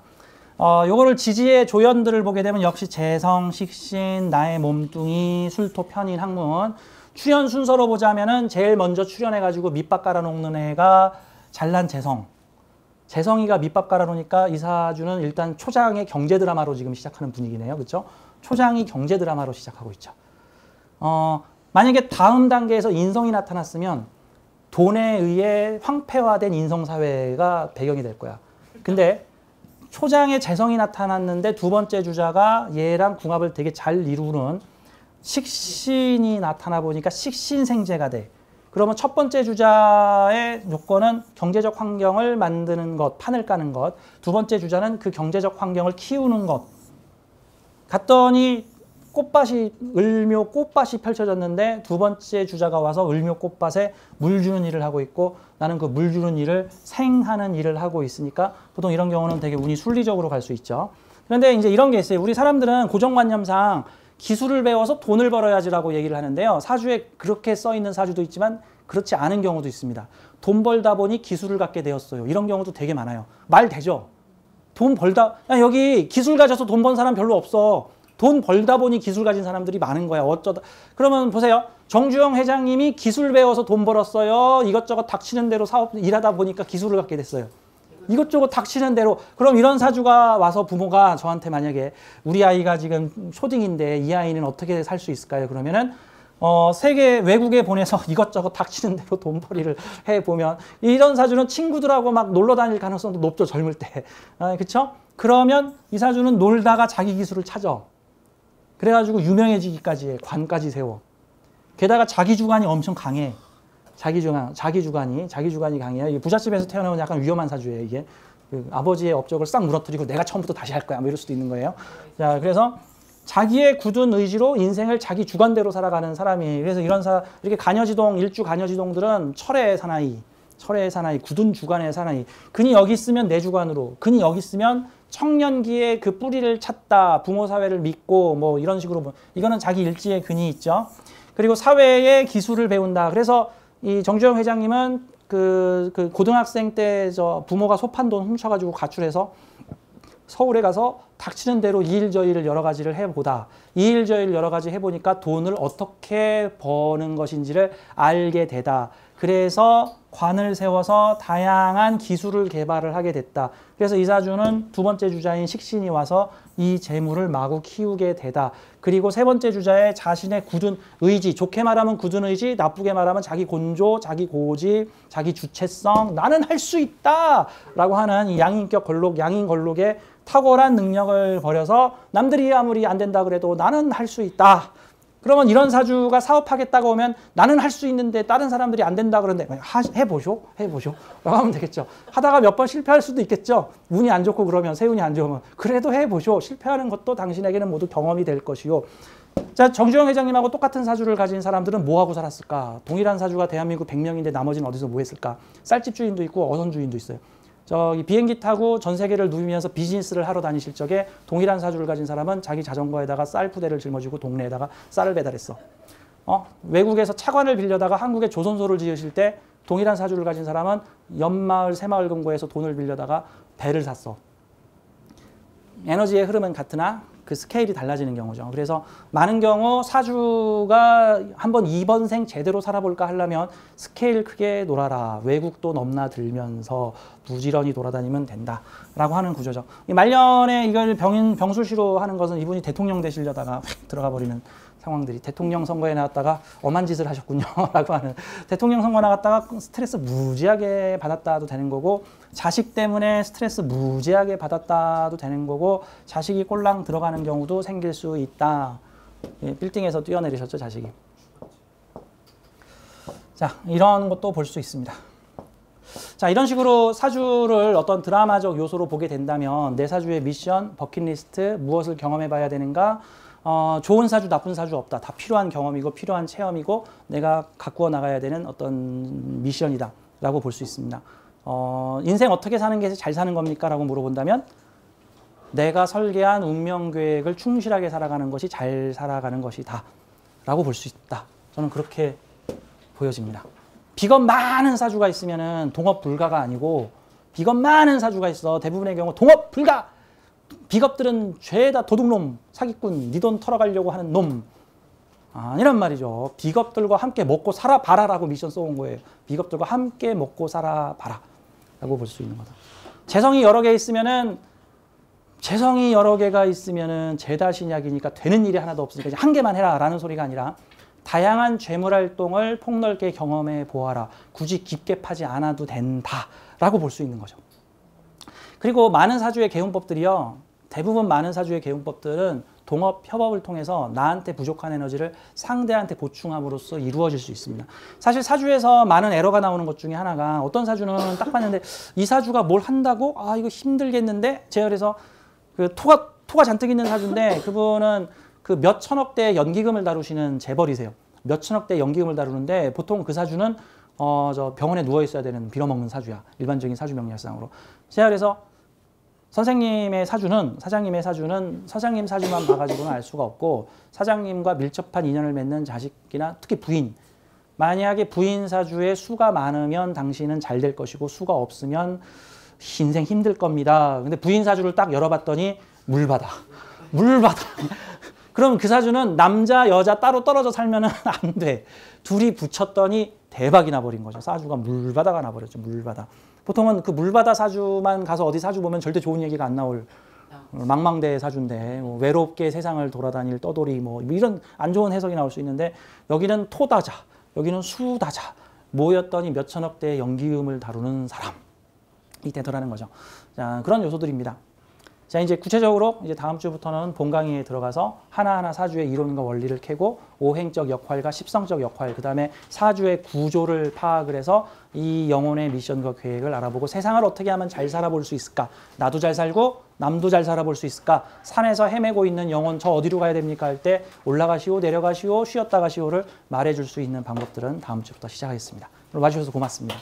요거를 지지의 조연들을 보게 되면 역시 재성, 식신, 나의 몸뚱이, 술토, 편인, 학문. 출연 순서로 보자면은 제일 먼저 출연해가지고 밑밥 깔아놓는 애가 잘난 재성. 재성이가 밑밥 깔아놓으니까 이 사주는 일단 초장의 경제 드라마로 지금 시작하는 분위기네요. 그렇죠? 초장이 경제 드라마로 시작하고 있죠. 만약에 다음 단계에서 인성이 나타났으면 돈에 의해 황폐화된 인성사회가 배경이 될 거야. 근데 초장에 재성이 나타났는데 두 번째 주자가 얘랑 궁합을 되게 잘 이루는 식신이 나타나 보니까 식신생재가 돼. 그러면 첫 번째 주자의 요건은 경제적 환경을 만드는 것, 판을 까는 것. 두 번째 주자는 그 경제적 환경을 키우는 것. 갔더니 을묘 꽃밭이 펼쳐졌는데 두 번째 주자가 와서 을묘 꽃밭에 물 주는 일을 하고 있고 나는 그 물 주는 일을 생하는 일을 하고 있으니까 보통 이런 경우는 되게 운이 순리적으로 갈 수 있죠. 그런데 이제 이런 게 있어요. 우리 사람들은 고정관념상 기술을 배워서 돈을 벌어야지라고 얘기를 하는데요. 사주에 그렇게 써 있는 사주도 있지만 그렇지 않은 경우도 있습니다. 돈 벌다 보니 기술을 갖게 되었어요. 이런 경우도 되게 많아요. 말 되죠? 돈 벌다, 야, 여기 기술 가져서 돈 번 사람 별로 없어. 돈 벌다 보니 기술 가진 사람들이 많은 거야. 어쩌다. 그러면 보세요. 정주영 회장님이 기술 배워서 돈 벌었어요. 이것저것 닥치는 대로 사업 일하다 보니까 기술을 갖게 됐어요. 이것저것 닥치는 대로. 그럼 이런 사주가 와서 부모가 저한테 만약에 우리 아이가 지금 초딩인데 이 아이는 어떻게 살 수 있을까요? 그러면은 세계 외국에 보내서 이것저것 닥치는 대로 돈벌이를 해보면 이런 사주는 친구들하고 막 놀러 다닐 가능성도 높죠. 젊을 때. 그렇죠? 그러면 이 사주는 놀다가 자기 기술을 찾아. 그래가지고 유명해지기까지 해. 관까지 세워. 게다가 자기 주관이 엄청 강해. 자기 주관이 강해요. 이게 부잣집에서 태어나면 약간 위험한 사주예요. 이게 그 아버지의 업적을 싹 무너뜨리고 내가 처음부터 다시 할 거야. 뭐 이럴 수도 있는 거예요. 자, 그래서 자기의 굳은 의지로 인생을 자기 주관대로 살아가는 사람이. 그래서 이렇게 간여지동, 일주 간여지동들은 철의 사나이, 굳은 주관의 사나이. 근이 여기 있으면 내 주관으로, 근이 여기 있으면 청년기에 그 뿌리를 찾다, 부모 사회를 믿고 뭐 이런 식으로, 이거는 자기 일지의 근이 있죠. 그리고 사회의 기술을 배운다. 그래서 이 정주영 회장님은 그 고등학생 때 부모가 소판돈 훔쳐가지고 가출해서 서울에 가서 닥치는 대로 이 일 저 일을 여러 가지를 해보다. 이 일 저 일 여러 가지 해보니까 돈을 어떻게 버는 것인지를 알게 되다. 그래서 관을 세워서 다양한 기술을 개발을 하게 됐다. 그래서 이 사주는 두 번째 주자인 식신이 와서 이 재물을 마구 키우게 되다. 그리고 세 번째 주자의 자신의 굳은 의지, 좋게 말하면 굳은 의지, 나쁘게 말하면 자기 곤조, 자기 고집, 자기 주체성, 나는 할 수 있다! 라고 하는 이 양인격 걸록, 양인 걸록의 탁월한 능력을 벌여서 남들이 아무리 안 된다 그래도 나는 할 수 있다. 그러면 이런 사주가 사업하겠다고 하면 나는 할 수 있는데 다른 사람들이 안 된다 그러는데 해보쇼 라고 하면 되겠죠. 하다가 몇 번 실패할 수도 있겠죠. 운이 안 좋고 그러면, 세운이 안 좋으면 그래도 해보쇼. 실패하는 것도 당신에게는 모두 경험이 될 것이요. 자, 정주영 회장님하고 똑같은 사주를 가진 사람들은 뭐 하고 살았을까? 동일한 사주가 대한민국 100명인데 나머지는 어디서 뭐 했을까? 쌀집 주인도 있고 어선 주인도 있어요. 저기 비행기 타고 전 세계를 누비면서 비즈니스를 하러 다니실 적에 동일한 사주를 가진 사람은 자기 자전거에다가 쌀 푸대를 짊어지고 동네에다가 쌀을 배달했어. 외국에서 차관을 빌려다가 한국에 조선소를 지으실 때 동일한 사주를 가진 사람은 옆마을 새마을 금고에서 돈을 빌려다가 배를 샀어. 에너지의 흐름은 같으나 그 스케일이 달라지는 경우죠. 그래서 많은 경우 사주가 한번 2번생 제대로 살아볼까 하려면 스케일 크게 놀아라. 외국도 넘나들면서 부지런히 돌아다니면 된다라고 하는 구조죠. 이 말년에 이걸 병술시로 하는 것은 이분이 대통령 되시려다가 휙 들어가 버리는 상황들이 대통령 선거에 나왔다가 엄한 짓을 하셨군요 라고 하는 대통령 선거 나갔다가 스트레스 무지하게 받았다도 되는 거고 자식 때문에 스트레스 무지하게 받았다도 되는 거고 자식이 꼴랑 들어가는 경우도 생길 수 있다. 예, 빌딩에서 뛰어내리셨죠 자식이. 자 이런 것도 볼 수 있습니다. 자 이런 식으로 사주를 어떤 드라마적 요소로 보게 된다면 내 사주의 미션, 버킷리스트 무엇을 경험해 봐야 되는가 좋은 사주, 나쁜 사주 없다. 다 필요한 경험이고 필요한 체험이고 내가 가꾸어 나가야 되는 어떤 미션이다 라고 볼 수 있습니다. 인생 어떻게 사는 게 잘 사는 겁니까? 라고 물어본다면 내가 설계한 운명 계획을 충실하게 살아가는 것이 잘 살아가는 것이다 라고 볼 수 있다. 저는 그렇게 보여집니다. 비겁 많은 사주가 있으면 동업 불가가 아니고 비겁 많은 사주가 있어. 대부분의 경우 동업 불가! 비겁들은 죄다 도둑놈, 사기꾼, 네 돈 털어가려고 하는 놈. 아니란 말이죠. 비겁들과 함께 먹고 살아봐라라고 미션 써온 거예요. 비겁들과 함께 먹고 살아봐라 라고 볼 수 있는 거다. 재성이 여러 개 있으면은 재성이 여러 개가 있으면은 재다신약이니까 되는 일이 하나도 없으니까 이제 한 개만 해라 라는 소리가 아니라 다양한 재물활동을 폭넓게 경험해 보아라. 굳이 깊게 파지 않아도 된다 라고 볼 수 있는 거죠. 그리고 많은 사주의 개운법들이요. 대부분 많은 사주의 개운법들은 동업, 협업을 통해서 나한테 부족한 에너지를 상대한테 보충함으로써 이루어질 수 있습니다. 사실 사주에서 많은 에러가 나오는 것 중에 하나가 어떤 사주는 딱 봤는데 이 사주가 뭘 한다고? 아 이거 힘들겠는데? 제가 그래서 그 토가 잔뜩 있는 사주인데 그분은 그 몇 천억 대의 연기금을 다루시는 재벌이세요. 몇 천억 대의 연기금을 다루는데 보통 그 사주는 저 병원에 누워 있어야 되는 빌어먹는 사주야. 일반적인 사주 명리학상으로. 제가 그래서 선생님의 사주는 사장님의 사주는 사장님 사주만 봐가지고는 알 수가 없고 사장님과 밀접한 인연을 맺는 자식이나 특히 부인 만약에 부인 사주에 수가 많으면 당신은 잘 될 것이고 수가 없으면 인생 힘들 겁니다. 근데 부인 사주를 딱 열어봤더니 물바다 그럼 그 사주는 남자 여자 따로 떨어져 살면은 안 돼. 둘이 붙였더니 대박이 나버린 거죠. 사주가 물바다가 나버렸죠. 물바다. 보통은 그 물바다 사주만 가서 어디 사주 보면 절대 좋은 얘기가 안 나올 망망대해 사주인데 뭐 외롭게 세상을 돌아다닐 떠돌이 뭐 이런 안 좋은 해석이 나올 수 있는데 여기는 토다자, 여기는 수다자 모였더니 몇 천억 대의 연기금을 다루는 사람이 되더라는 거죠. 자, 그런 요소들입니다. 자, 이제 구체적으로 이제 다음 주부터는 본 강의에 들어가서 하나하나 사주의 이론과 원리를 캐고 오행적 역할과 십성적 역할, 그 다음에 사주의 구조를 파악을 해서 이 영혼의 미션과 계획을 알아보고 세상을 어떻게 하면 잘 살아볼 수 있을까? 나도 잘 살고 남도 잘 살아볼 수 있을까? 산에서 헤매고 있는 영혼 저 어디로 가야 됩니까? 할 때 올라가시오, 내려가시오, 쉬었다 가시오를 말해줄 수 있는 방법들은 다음 주부터 시작하겠습니다. 오늘 와주셔서 고맙습니다.